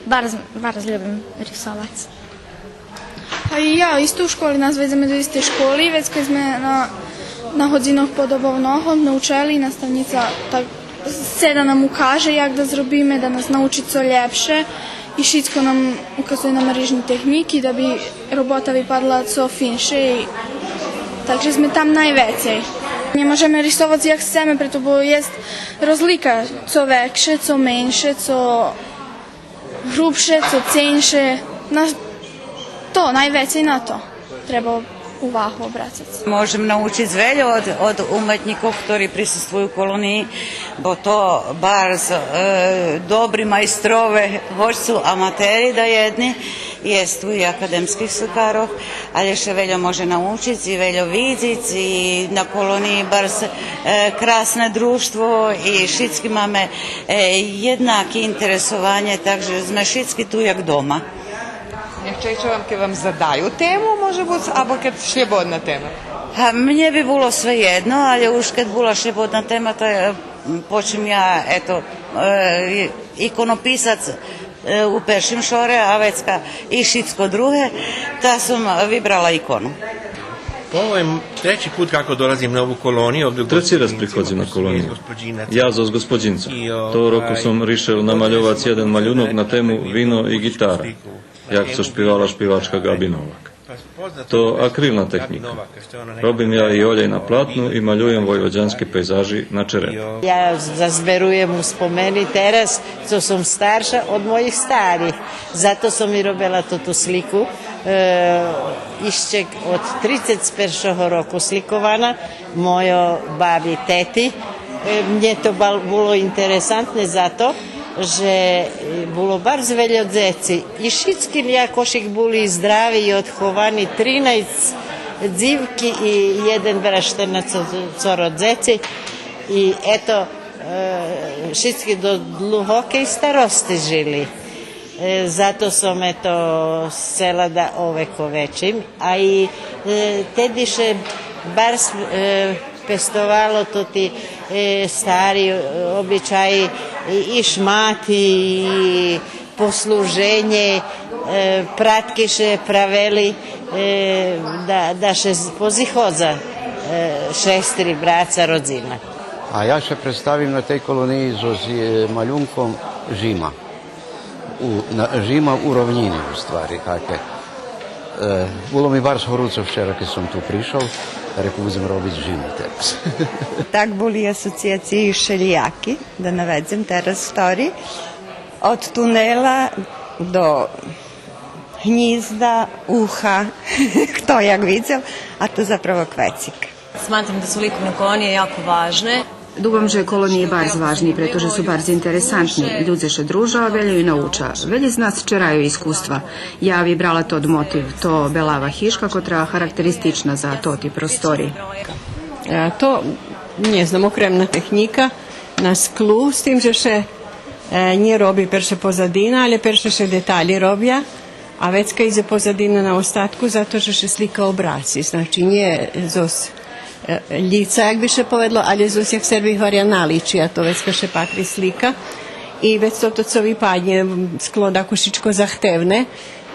Bardzo ljubim rysovati. A i ja isto u školi, nas vezame do iste školi, već kad sme na hodzinah podobovnoho naučili, nastavnica da nam ukaže jak da zrobime, da nas nauči co ljepše i šitsko nam ukazuje nam rižni tehniki, da bi robota vypadla co finše. Takže sme tam najvecej. Nie możemy rysować jak chcemy, preto bo jest rozlika co większe, co mniejsze, co grubsze, co cieńsze. To najvecej na to treba u Vahu Obracac. Можем научить звелю od umetnikov, ktorí prisustvujú kolonii, bo to bardzo dobri majstrove, hoć su amateri da jedni, jest tu i akademskih slikarov, ali še veljo može naučiti i veljo vidjeti i na koloniji bardzo krasne društvo i šitski máme jednaki interesovanje, takže sme šitski tu jak doma. Nechčejče vam, keď vám zadajú tému, môže byť, alebo keď slobodná téma? Mne by bolo sve jedno, ali už kad bola slobodna tema, to počnem ja, ikonopisac u peršim šore, a vecka i šitsko druge, ta sam vybrala ikonu. Ovo je treći put kako dolazim na ovu koloniju. Treći raz prichodzim na koloniju. Jazo s gospodžincom. To roku som rišel namaľovať jeden maľunok na tému vino i gitara, jak co špivala špivačka Gabi Novak. To akrilna tehnika. Robim ja i olej na platnu i maľujem vojvođanske pejzaži na čerepu. Ja zazberujem u spomeni teraz, co som starša od mojih starih. Zato som i robila tu sliku. Išćek od 31. roku slikovana, mojo babi teti. Mne to bilo interesantne zato, že bilo bardzo veľa djeci. I šitski ljakošik bili zdravi i odhovani, 13 dzivki i jedan braštena coro djeci. I eto, šitski do dluhoke i starosti žili. Zato sam sela da oveko većim. A i tediše bar pestovalo to ti stari običaji i šmati i posluženje, pratkiše praveli da še pozihodza šestri braca rodzina. A ja še predstavim na tej koloniji z maľunkom Žima. Žima u rovnini u stvari. Bilo mi bar horúco včera, keď som tu prišao, rekao budem robiť Žimu teraz. Tak boli asocijacije šeljaki, da navedem teraz stvari, od tunela do gnjizda, uha, kto jak vidjel, a to zapravo kvecik. Smatram da su likovne kolonije jako važne. Dubom že kolonije bardzo važni, pretože su bardzo interesantni. Ľudze še druža, veljo i nauča. Velji z nas čeraju iskustva. Ja bi brala tod motiv, to belava hiška, kotra charakteristična za toti prostori. To, nie znam, okremna tehnika na sklu, s tim, že še nie robi perše pozadina, ale perše še detalji robja, a vecka iza pozadina na ostatku, zato že še slika obraci. Znači, nije zos lica, jak bi še povedlo, ali z usjeh serbih varja naličija, to već še patri slika. I već to co vypadne sklo da kušičko zahtevne,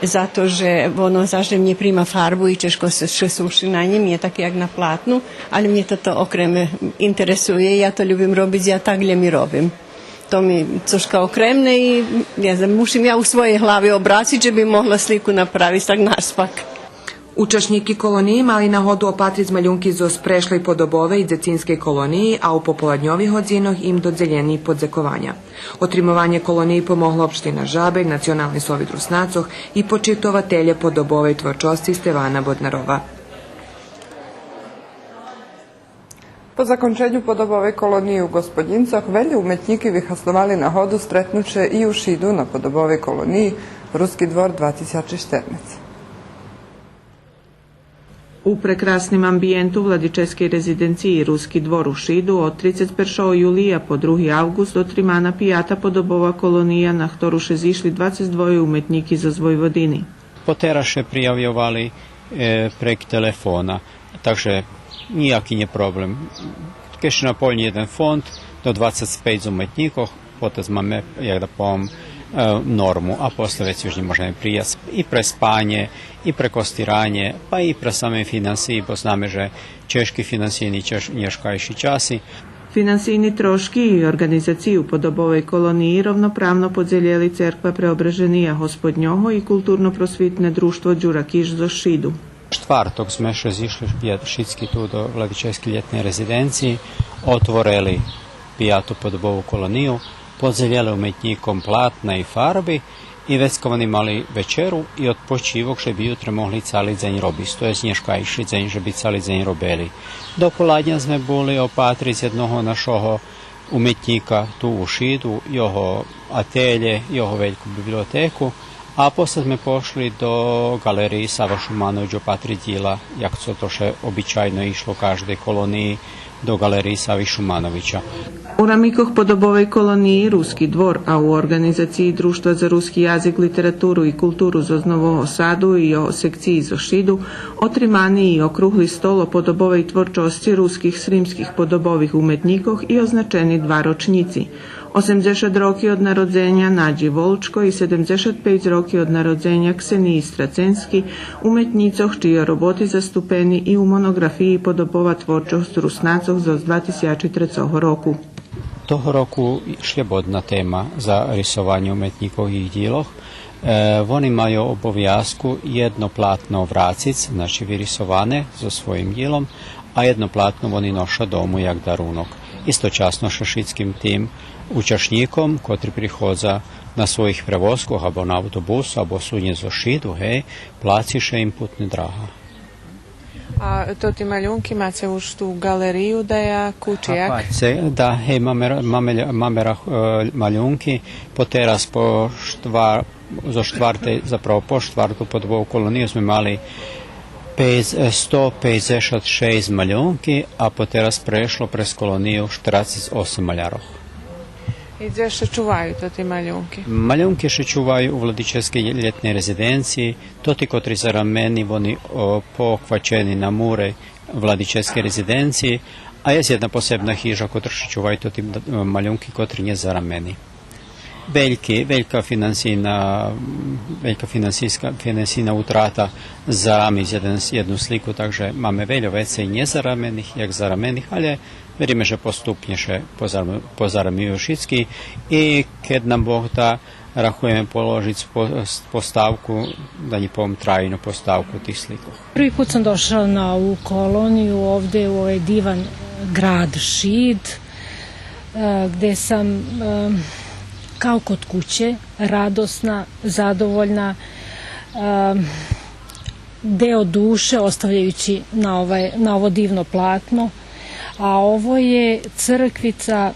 zato že ono zažde mnje prima farbu i češko se še suši na njim, je tak jak na platnu, ali mnje to okreme interesuje, ja to ljubim robiti, ja tak mi robim. To mi coška okremne i ne znam, mušim ja u svojej glavi obraciti, že bi mogla sliku napraviti tak naspak. Učašniki koloniji mali na hodu opatric maljunki zos prešli podobove i dzecinske koloniji, a u popoladnjovih odzinoh im dodzeljeni podzekovanja. Otrimovanje koloniji pomogla opština Žabelj, Nacionalni sovjet Rusnacoh i početovatelje podobove i tvorčosti Stevana Bodnarova. Po zakončenju podobove kolonije u Gospodincoh, velji umetniki vyhaslovali na hodu stretnuće i u Šidu na podobove koloniji Ruski dvor 2014. U prekrasnim ambijentu Vladičevskej rezidenciji Ruski dvor u Šidu od 31. julija po 2. avgust otrimana pijata podobova kolonija, na ktoru še zišli 22 umetniki za Vojvodini. Poteraše prijavljovali prek telefona, takže nijaki nije problem. Keši napoljni jeden fond do 25 umetnikov, potez máme, jak da povom, normu, a posle već još možemo prijaz i pre spanje, i pre kostiranje, pa i pre same finansije, bo zname, že češki finansijni nješkajši časi. Finansijni troški i organizaciju podobovej koloniji rovnopravno podzeljeli Cerkva Preobraženija Gospodnjoho i Kulturno-prosvitne društvo Đura Kiš za Šidu. Čtvrtog sme še zišli šitski tu do Vladičevske ljetne rezidenciji, otvorili pijatu podobovu koloniju, podzeljeli umetnikom platna i farbi i vecka oni mali večeru i odpočívok, že by jutre mohli celý deň robiť. To je dneškajší deň, že by celý deň robili. Do poladňa sme boli opatriť jednoho našoho umetníka tu u Šidu, jeho atelje, jeho veljku biblioteku, a posle sme pošli do galeriji Sava Šumanović opatriť díla, jak co to še običajno išlo každej koloniji, do galeriji Savi Šumanovića. U Ramikoh podobovej koloniji Ruski dvor, a u organizaciji Društva za ruski jazik, literaturu i kulturu z Nového Sadu i o sekciji zo Šidu otrimani i okrugli stol o podobovej tvorčosti ruskih srimskih podobovih umetnikoh i označeni dva ročnici. 80 roki od narodzenja Nađi Volčko i 75 roki od narodzenja Kseniji Stracenski, umetnicoh čiji roboti zastupeni i u monografiji podobova tvorčost Rusnacoh z 2003 roku. Toho roku šljebodna tema za risovanje umetnikovih díloh. Oni majú obovязku jedno plátno vracic, znači vyrisované so svojim dílom, a jedno plátno oni noša domu jak darunok. Istočasno šašitskim tim učašníkom, kotri prihodza na svojich prevozkoch, abo na autobusu, abo sunje zo Šidu, hej, placiše im putne draha. A to ti maljunki máte už tú galeriu dajaku, či jak? Da, hej, máme maljunki, poteraz zo štvrtú podobovu koloniju sme mali 156 maljunki, a poteraz prešlo prez koloniju 48 maljarov. I gdje še čuvaju to ti maljunki? Maljunki še čuvaju u Vladičevskej ljetnej rezidenciji, to ti kotri zarameni, oni pokvačeni na mure Vladičevske rezidenciji, a je jedna posebna hiža kotri še čuvaju to ti maljunki kotri nje zarameni. Veljka finansijna utrata zaramiť jednu sliku, takže máme veľa vecí nezaramených, jak zaramených, ale veríme, že postupne pozaramiujú všetky i keď nám Boh dá, rachujeme položiť postavku, da ni povem trajnu postavku tih slikov. Prvi put sam došla na ovu koloniju ovde u ovaj divan grad Šid, gde sam kao kod kuće, radosna, zadovoljna, deo duše ostavljajući na ovo divno platno. A ovo je crkvica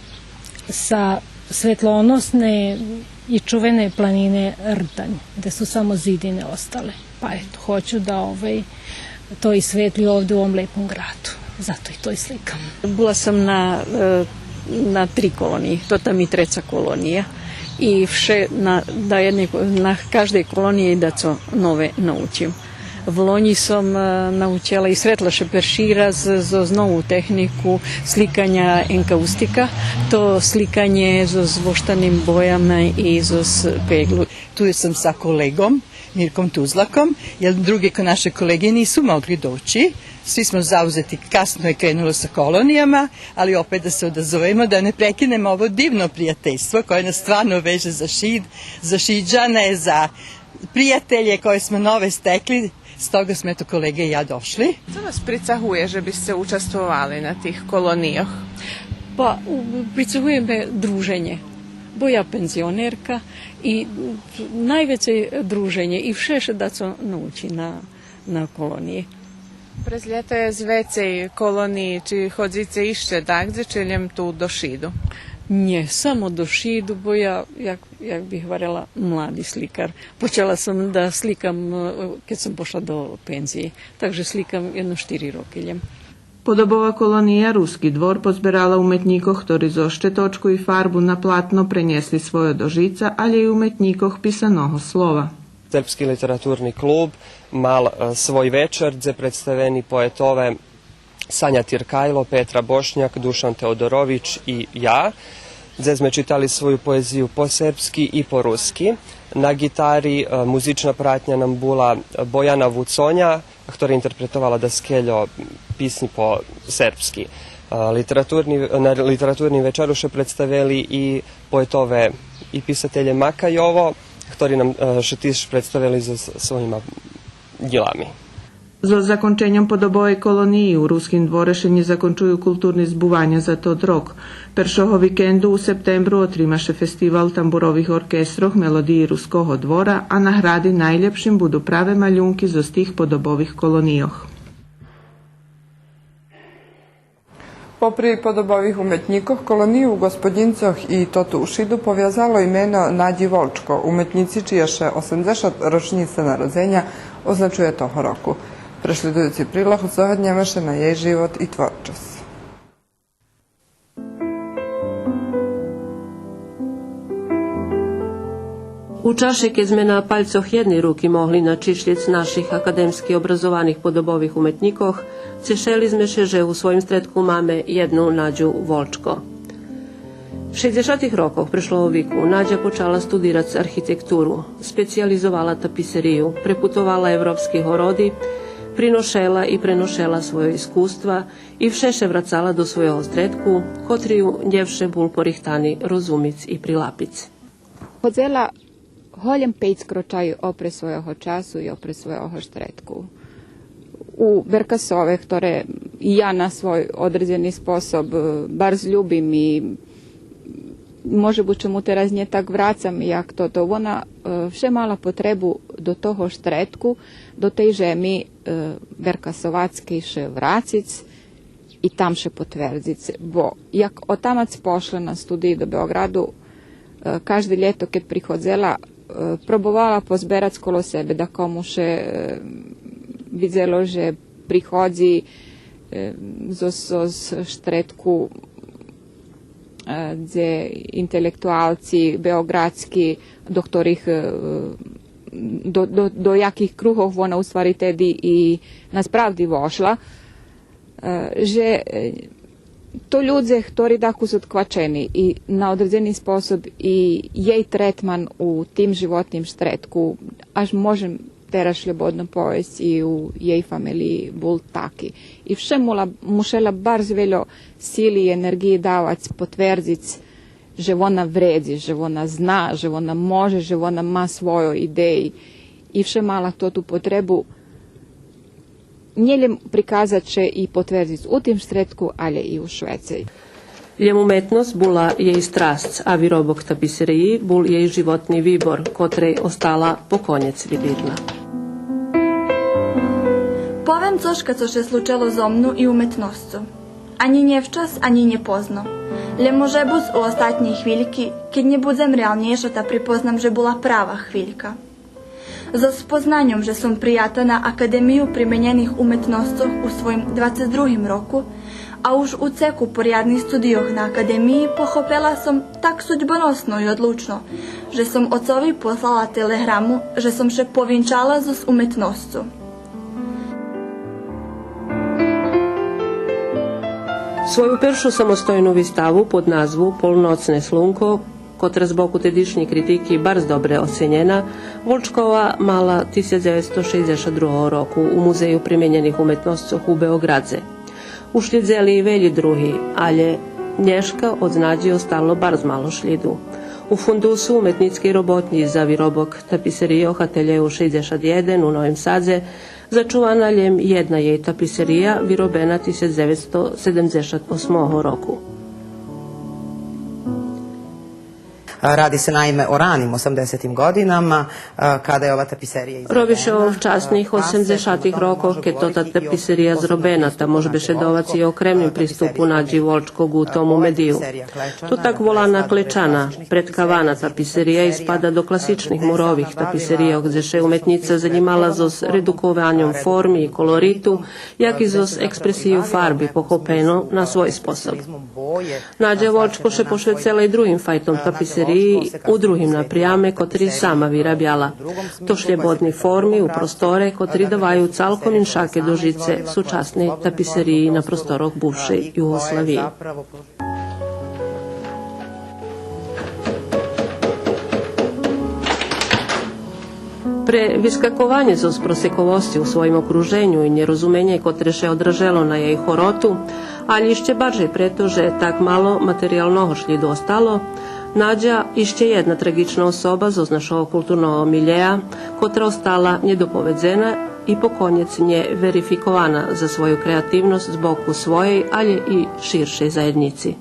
sa svetlonosne i čuvene planine Rtanj, gde su samo zidine ostale. Pa eto, hoću da to isvetli ovde u ovom lepom gradu. Zato i to i slikam. Bila sam na 3 kolonije, to tam i 3. kolonija. I na každej koloniji da co nove naučim. V Loni som naučila i svetlaše peršira z novu tehniku slikanja enkaustika, to slikanje z voštanim bojama i z peglu. Tu sam sa kolegom Mirkom Tuzlakom, jer druge naše kolege nisu mogli doći. Svi smo zauzeti, kasno je krenulo sa kolonijama, ali opet da se odazovemo, da ne prekinemo ovo divno prijateljstvo koje nas stvarno veže za Šid, za Šiđane, za prijatelje koje smo nove stekli. Stoga smo eto kolege i ja došli. Co vas pricahuje, že biste učestvovali na tih kolonijah? Pa, pricahuje me druženje. Bo ja penzionerka i najveće druženje i vše da co nauči na koloniji. Prez ljeta je z vecej koloniji, či chodzíte ešte dagdje, či len tu do Šidu? Nie, samo do Šidu, bo ja, jak bih varela, mladi slikar. Počela sam da slikam kad sam pošla do penzije, takže slikam jedno 4 roky. Podobova kolonija Ruski dvor pozberala umetnikoh, ktorí zo štetočku i farbu na platno prenjesli svoje do žica, ali i umetnikoh pisanoho slova. Srpski literaturni klub mal svoj večer, gdje predstaveni poetove Sanja Tirkajlo, Petra Bošnjak, Dušan Teodorović i ja, gdje sme čitali svoju poeziju po srpski i po ruski. Na gitari muzična pratnja nam bula Bojana Vuconja, ktorá interpretovala da skeljo pisni po srpski. Na literaturni večeru še predstavili i poetove i pisatelje Makajovo, ktorí nám še tiež predstavili so svojimi dielami. Zo zakončenjem podobowej kolonii u ruskim dvorešenji zakončuju kulturni zbuvanja za tod rok. Peršoho vikendu u septembru otrimaše festival tamburovih orkestroh melodiji ruskoho dvora, a na hradi najljepšim budu prave maljunki zo stih podobovih kolonijoh. Popri podobovih umetnikoh, koloniju u Gospodincoh i Totušidu powiązalo imeno Nađi Volčko, umetnici čija še 80 ročnica narodzenja označuje toho roku. Prešledujući prilog zohadnjamaše na jej život i tvorčas. U čaše, keď sme na paľcoch jednej ruky mohli načišliec našich akademski obrazovaných podobových umetnikoh, ciešeli sme się, že u svojim stredku máme jednu Nađu Volčko. V 60. rokoch prešlého viku Nađa počala studirať architekturu, specializovala tapiseriju, preputovala evropskih horodi, prinošela i prenošela svoje iskustva i všeše vracala do svojho stredku, kotriju njevše bul porihtani rozumic i prilapic. Hodzela holjem pejc kročaju opre svojho času i opre svojho štretku. U Berkasove, ktoré i ja na svoj određeni sposob bar zljubim i može bu čemu teraz nje tak vracam, jak to ona vše mala potrebu do toho štretku, do tej žemi Berkasovacki še vracic i tam še potvrdzic. Bo jak otamac pošla na studij do Beogradu, každé ljeto kad prihodzela, probovala pozberac kolo sebe, da komu še vidzelo, že prihodzi z štretku gdje intelektualci beogradski, do ktorých do jakih kruhov ona u stvari tedi i nas pravdi vošla, že to ljudze, ktorí daku su tkvačeni i na određeni sposob i jej tretman u tim životnim štretku, až možem teraz slobodno povesti i u jej familiji bol taki. I vše mušela bar zveljo sili i energiji davac potvrdzic, že ona vredi, že ona zna, že ona može, že ona ma svojo ideji. I vše mala to tu potrebu njeljem prikazat će i potvrdzic u tim štretku, ali i u Šveciji. Ljem umetnost bula jej strast, a výrobok tapiseriji bul jej životni výbor, kotrej ostala pokonjec vididna. Powiem coś, co się slučilo zo mnu i umetnoscu. Ani nie wczas, ani nie pozno. Le może bus u ostatniej chwilki, kiedy nie budzem realniejsza, ta pripoznam, że była prawa chwilka. Za spoznanjem, že som prijata na Akademiju primenjenih umetnostov u svojim 22. roku, a už u ceku porjadnih studijoh na Akademiji pohopela som tak sudbonosno i odlučno, že som ocovi poslala telegramu, že som še povinčala z umetnoscu. Svoju peršu samostojnu výstavu pod názvu Polnocne slunko, kotra z boku tedišnje kritiki bar dobre ocenjena, Volčkova mala 1962. roku u Muzeju primenjenih umetnostov u Beogradze. Ušljedzeli i velji drugi, ale nješka od Nađi ostalo bar malo šljidu. U fundusu umetnički robotnji za výrobok tapiserio Ateljeju 61 u Novim Sadze začuvana ljem jedna jej tapiserija vyrobena 1978. roku. Radi se naime o ranim 80. godinama kada je ova tapiserija izvedena. Robiše o včasnih 80. rokov, keď to ta tapiserija zrobena, ta može beše dovac i okremnim pristupu Nađi Volčkog u tomu mediju. To tak volana klečana, predkavana tapiserija ispada do klasičnih murovih tapiserija, gdje še umetnica zanimala zos redukovanjem formi i koloritu, jak i zos ekspresiju farbi pohopeno na svoj sposob. Nađa Volčko še pošvecela i drugim fajtom tapiserija u drugim naprijame, kotri sama vyrabjala. To šljebodni formi u prostore, kotri davaju calkom inšake do žice sučasne tapiseriji na prostoroh buvše Jugoslavije. Pre vyskakovanje zo sprosekovosti u svojim okruženju i njerozumenje kotre še odraželo na jej horotu, ali išće barže preto, že tak malo materijalnoho šljidu ostalo, Nađa išće jedna tragična osoba z našого kulturnog miljeja, kotra ostala nedopovedzena i po konjec nje verifikovana za svoju kreativnost z boku svojej, ali i širšej zajednici.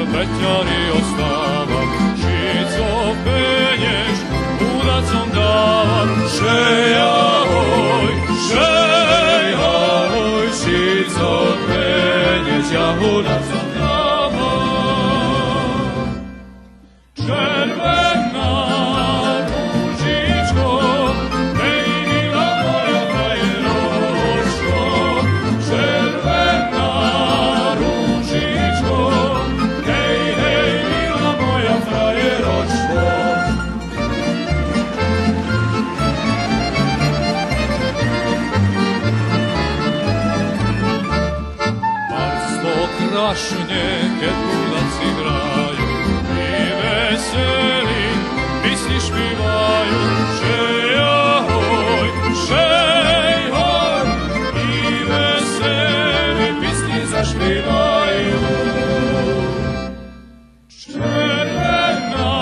Peťari ostava, šico penješ, udacom davan, šejahoj, šico penješ, ja udacom davan. Červena ružičko, hej mila moja frajeročko, červena ružičko, krašnje, kad kudaci graju i veseli pisni špivaju, šejahoj, šejhoj, i veseli pisni zašpivaju. Červena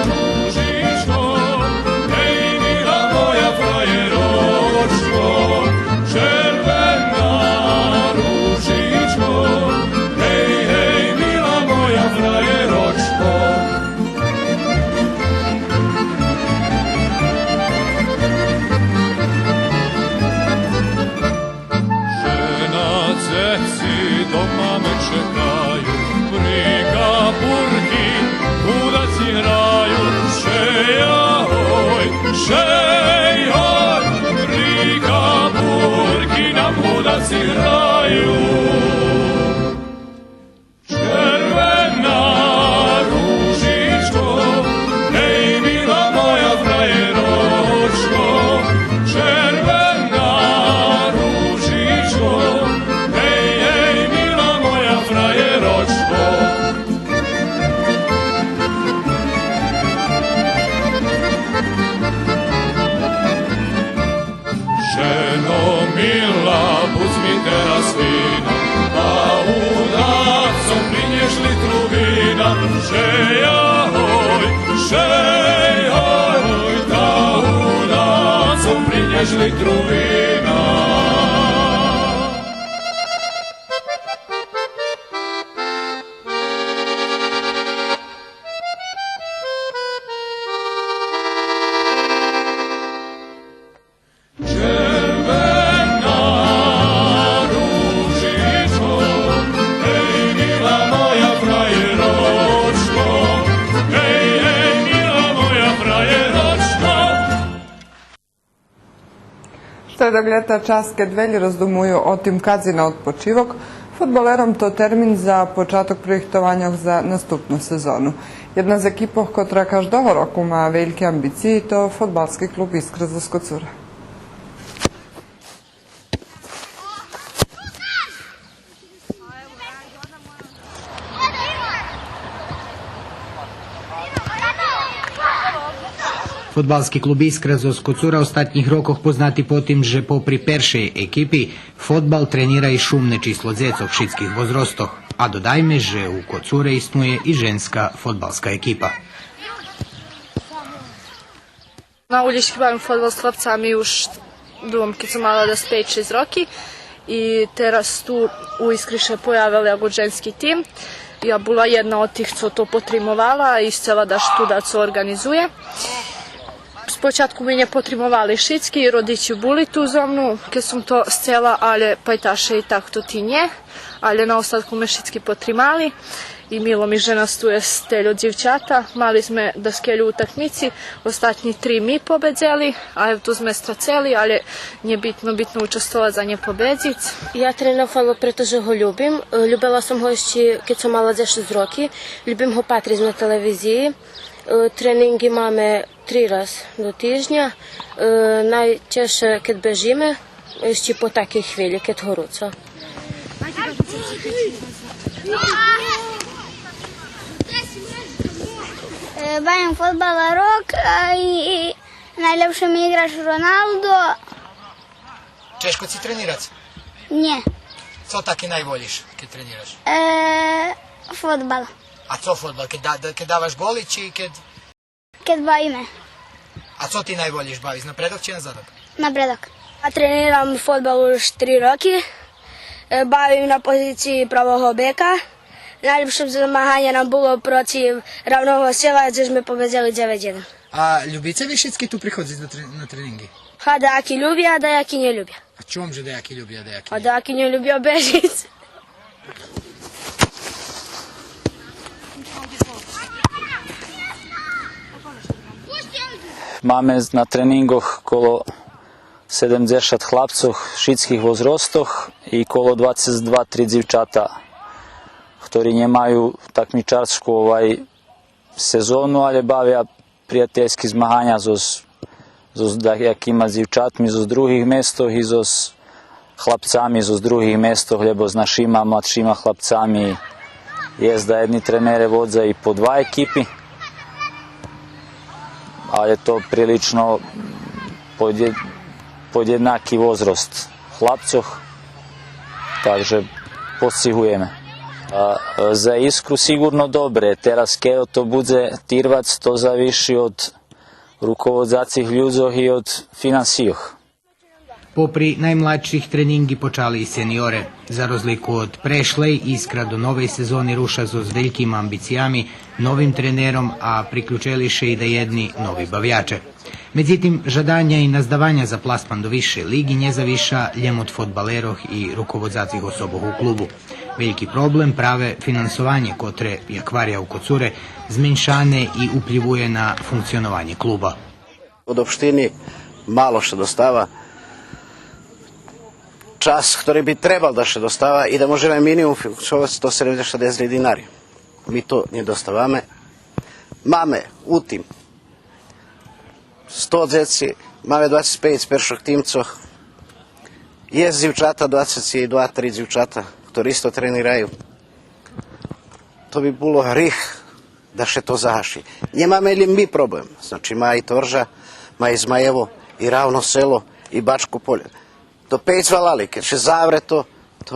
ružičko, hej mila moja frajeročko, červena ružičko, frajeročko. Žena, ceci doma me čekaju, pri kapurki udaci hraju, šejahoj, šejhoj, pri kapurki nam udaci hraju. Šejahoj, šejhoj, ta udacom prinješ litru vina. Što je da gleda čas, kad velji rozdumuju o tim kadzi na odpočivok, futbolerom to termin za počatok prihtovanja za nastupnu sezonu. Jedna z ekipov, koja každého roku má velike ambicije, to fotbalski klub Iskra za Skocura. Футбалски клуб Искра з Скоцура остатніх роках познати по тим, že popri peršej ekipi, fotbal trenira i šumne číslo djecov všetkých возрастov, a dodajme, že u Kocure istnuje i ženska fotbalska ekipa. Na ulički bavim fotbal s chlapcami už dvom, kad sam mala da s 5-6 roki i teraz tu u Iskriše pojavili jako ženski tim. Ja bila jedna od tih, co to potrimovala i chcela da študa co organizuje. Спочатку мене потребували шицькі, родичі були ту зо мною, keď som to chcela, ale pajtaše i tak to ti nie. Ale na ostatku me šicькі potrimali i milo mi, že nas tu je steljo djevčata. Mali sme da skelju utakmici, ostatnji 3 mi pobedzeli, a tu sme straceli, ali nije bitno učestvovati za nje pobedzic. Ja trenujem fotbal, pretože ho ljubim. Ljubila sam ho ešte, keď som mala 10 roki. Ljubim ho patriz na televiziji. Treningi máme 3 raz do týždňa. Najčešće kad bežíme, ešte po takej chvíli, keď horúco. Bavim fotbala rok i najlepše mi igraš Ronaldo. Češko si trenirac? Nie. Co taki najvoliš kad treniraš? Fotbal. A co fotbal? Kad davaš goli či kad... Kad bavime. A co ti najvoliš baviš? Na predok či na zadok? Na predok. Ja treniram fotbal už 3 roky. Bavim na pozícii pravého beka. Najlepšie zmaganie nám bolo protiv Ravnoho Sela, kde sme pobedili 9-1. A ljubite vi všetky tu prichodziť na treningy? A dejaki ľubia, a dejaki neľubia. A čom, že dejaki ľubia, a dejaki neľubia? A dejaki neľubia bežiť. Máme na treningoch kolo 70 chlapcov všetkých возрастоch i kolo 22-3 dziewczata, ktorí nemajú takmičarsku sezónu, ale bavia prijateljski zmagania s jakima dziewczatmi z drugih mestov i s chlapcami z drugih mestov, lebo s našima mladšima chlapcami jezda jedni trenere vodza i po 2 ekipi, ali to prilično podjednaki возраст chlapcov, takže postigujeme. Za Iskru sigurno dobre, teraz keď to bude tirvac, to zaviši od rukovodzacích ľudzoch i od finansijoh. Popri najmladših treningi počali i seniore. Za razliku od prešlej, Iskra do nove sezoni ruša s velikima ambicijami, novim trenerom, a priključeliše i da jedni novi bavjače. Međutim, žadanja i nazdavanja za plasman do više ligi nje zaviša ljem od fotbaleroh i rukovodzacih osoboh u klubu. Veliki problem prave finansovanje kotre i akvarija u Kocure zmenšane i upljivuje na funkcionovanje kluba. Od opštini malo še dostava čas, ktorý by trebal da še dostava i da možeme minimum funkcionovati 170 dinari. Mi to ne dostávame. Máme u tim 100 djeci, máme 25 z perših timcoh. Je zivčata 22-3 zivčata, ktorí isto treniraju. To bi bilo hrih da še to zahaši. Nemáme li mi problem? Znači, má i Torža, má i Zmajevo, i Ravno Selo, i Bačko Polje. Do 5 zvalali, keď še zavre to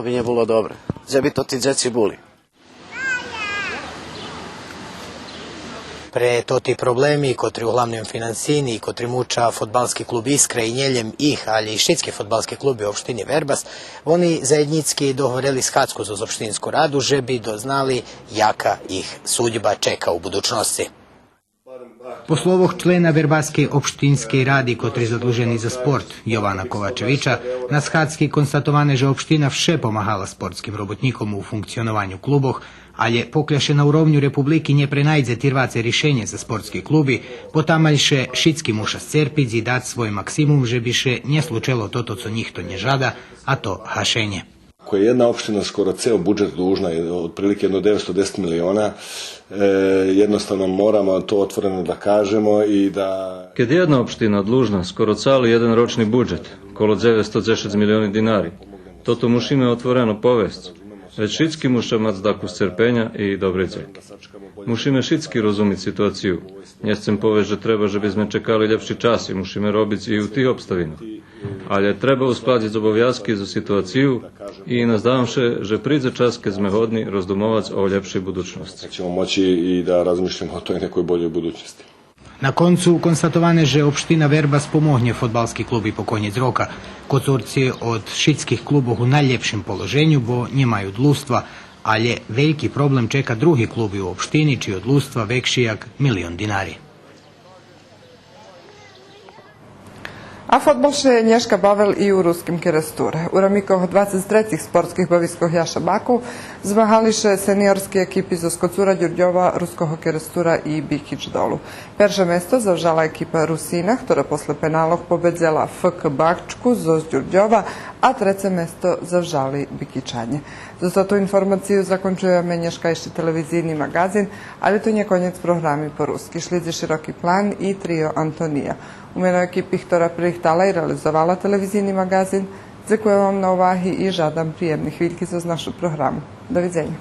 bi ne bilo dobre. Gdje bi to ti djeci boli? Pre to ti problemi, kotri uglavnom finansini, kotri muča fotbalski klub Iskra i njeljem ih, ali i šitski fotbalski klubi u opštini Verbas, oni zajednicki dogovorili shacku za opštinsku radu, že bi doznali jaka ih sudjba čeka u budućnosti. Po slovih člena Verbaske opštinske radi, kotri zaduženi za sport, Jovana Kovačevića, na shacki konstatovane, že opština vše pomahala sportskim robotnikom u funkcionovanju kluboh, ali pokljašena u rovnju Republiki nje prenajdze tirvace rješenje za sportski klubi, potamaljše šitski muša Cerpic i dat svoj maksimum, že biše nje slučelo to co njih to nje žada, a to hašenje. Koja je jedna opština skoro ceo budžet dužna, otprilike jedno 910 miliona, jednostavno moramo to otvoreno da kažemo i da... Kad je jedna opština dlužna skoro cali jedan ročni budžet, kolo 910 milioni dinari, toto musimy otvoreno povest. Već šitski muša mać daku strpenja i dobrej ceki. Musimy šitski rozumieť situaciju. Nie chcem povedať, že treba, že by sme čekali lepší čas i musimy robić i u tih obstavinách. Ale treba uskladiť obowiązki za situaciju i nazdavam się, že príde čas, keď sme hodni rozdumovať o lepšej budućnosti. Ćemo moći i da razmišljamo o toj nekoj boljoj budućnosti. Na koncu konstatovane, že opština Verbas pomogne fotbalski klubi po konjec roka. Kocurci od šitskih klubov u najljepšem položenju, bo njemaju dlustva, ali veliki problem čeka drugi klubi u opštini, čiji od dlustva vekšijak 1.000.000 dinari. A fotbal še Nješka bavil i u ruskim keresture. U ramikoh 23 sportskih baviskoh Jaša Bakov zmahališe seniorski ekipi za Skocura, Đurđova, ruskoho kerestura i Bikić dolu. Perše mesto zavžala ekipa Rusina, ktorá posle penaloh pobedzela FK Bačku z Đurđova, a trece mesto zavžali Bikičanje. Za tu informaciju zakončujeme Nješkajši televizijni magazin, ali to nje konjec programi po ruski. Šlidzi Široki plan i trio Antonija. U meno ekipi, ktorá prihtala i realizovala televizijni magazin, zekujem vam na uvahi i žadam prijemnih vidki za našu programu. Doviđenja.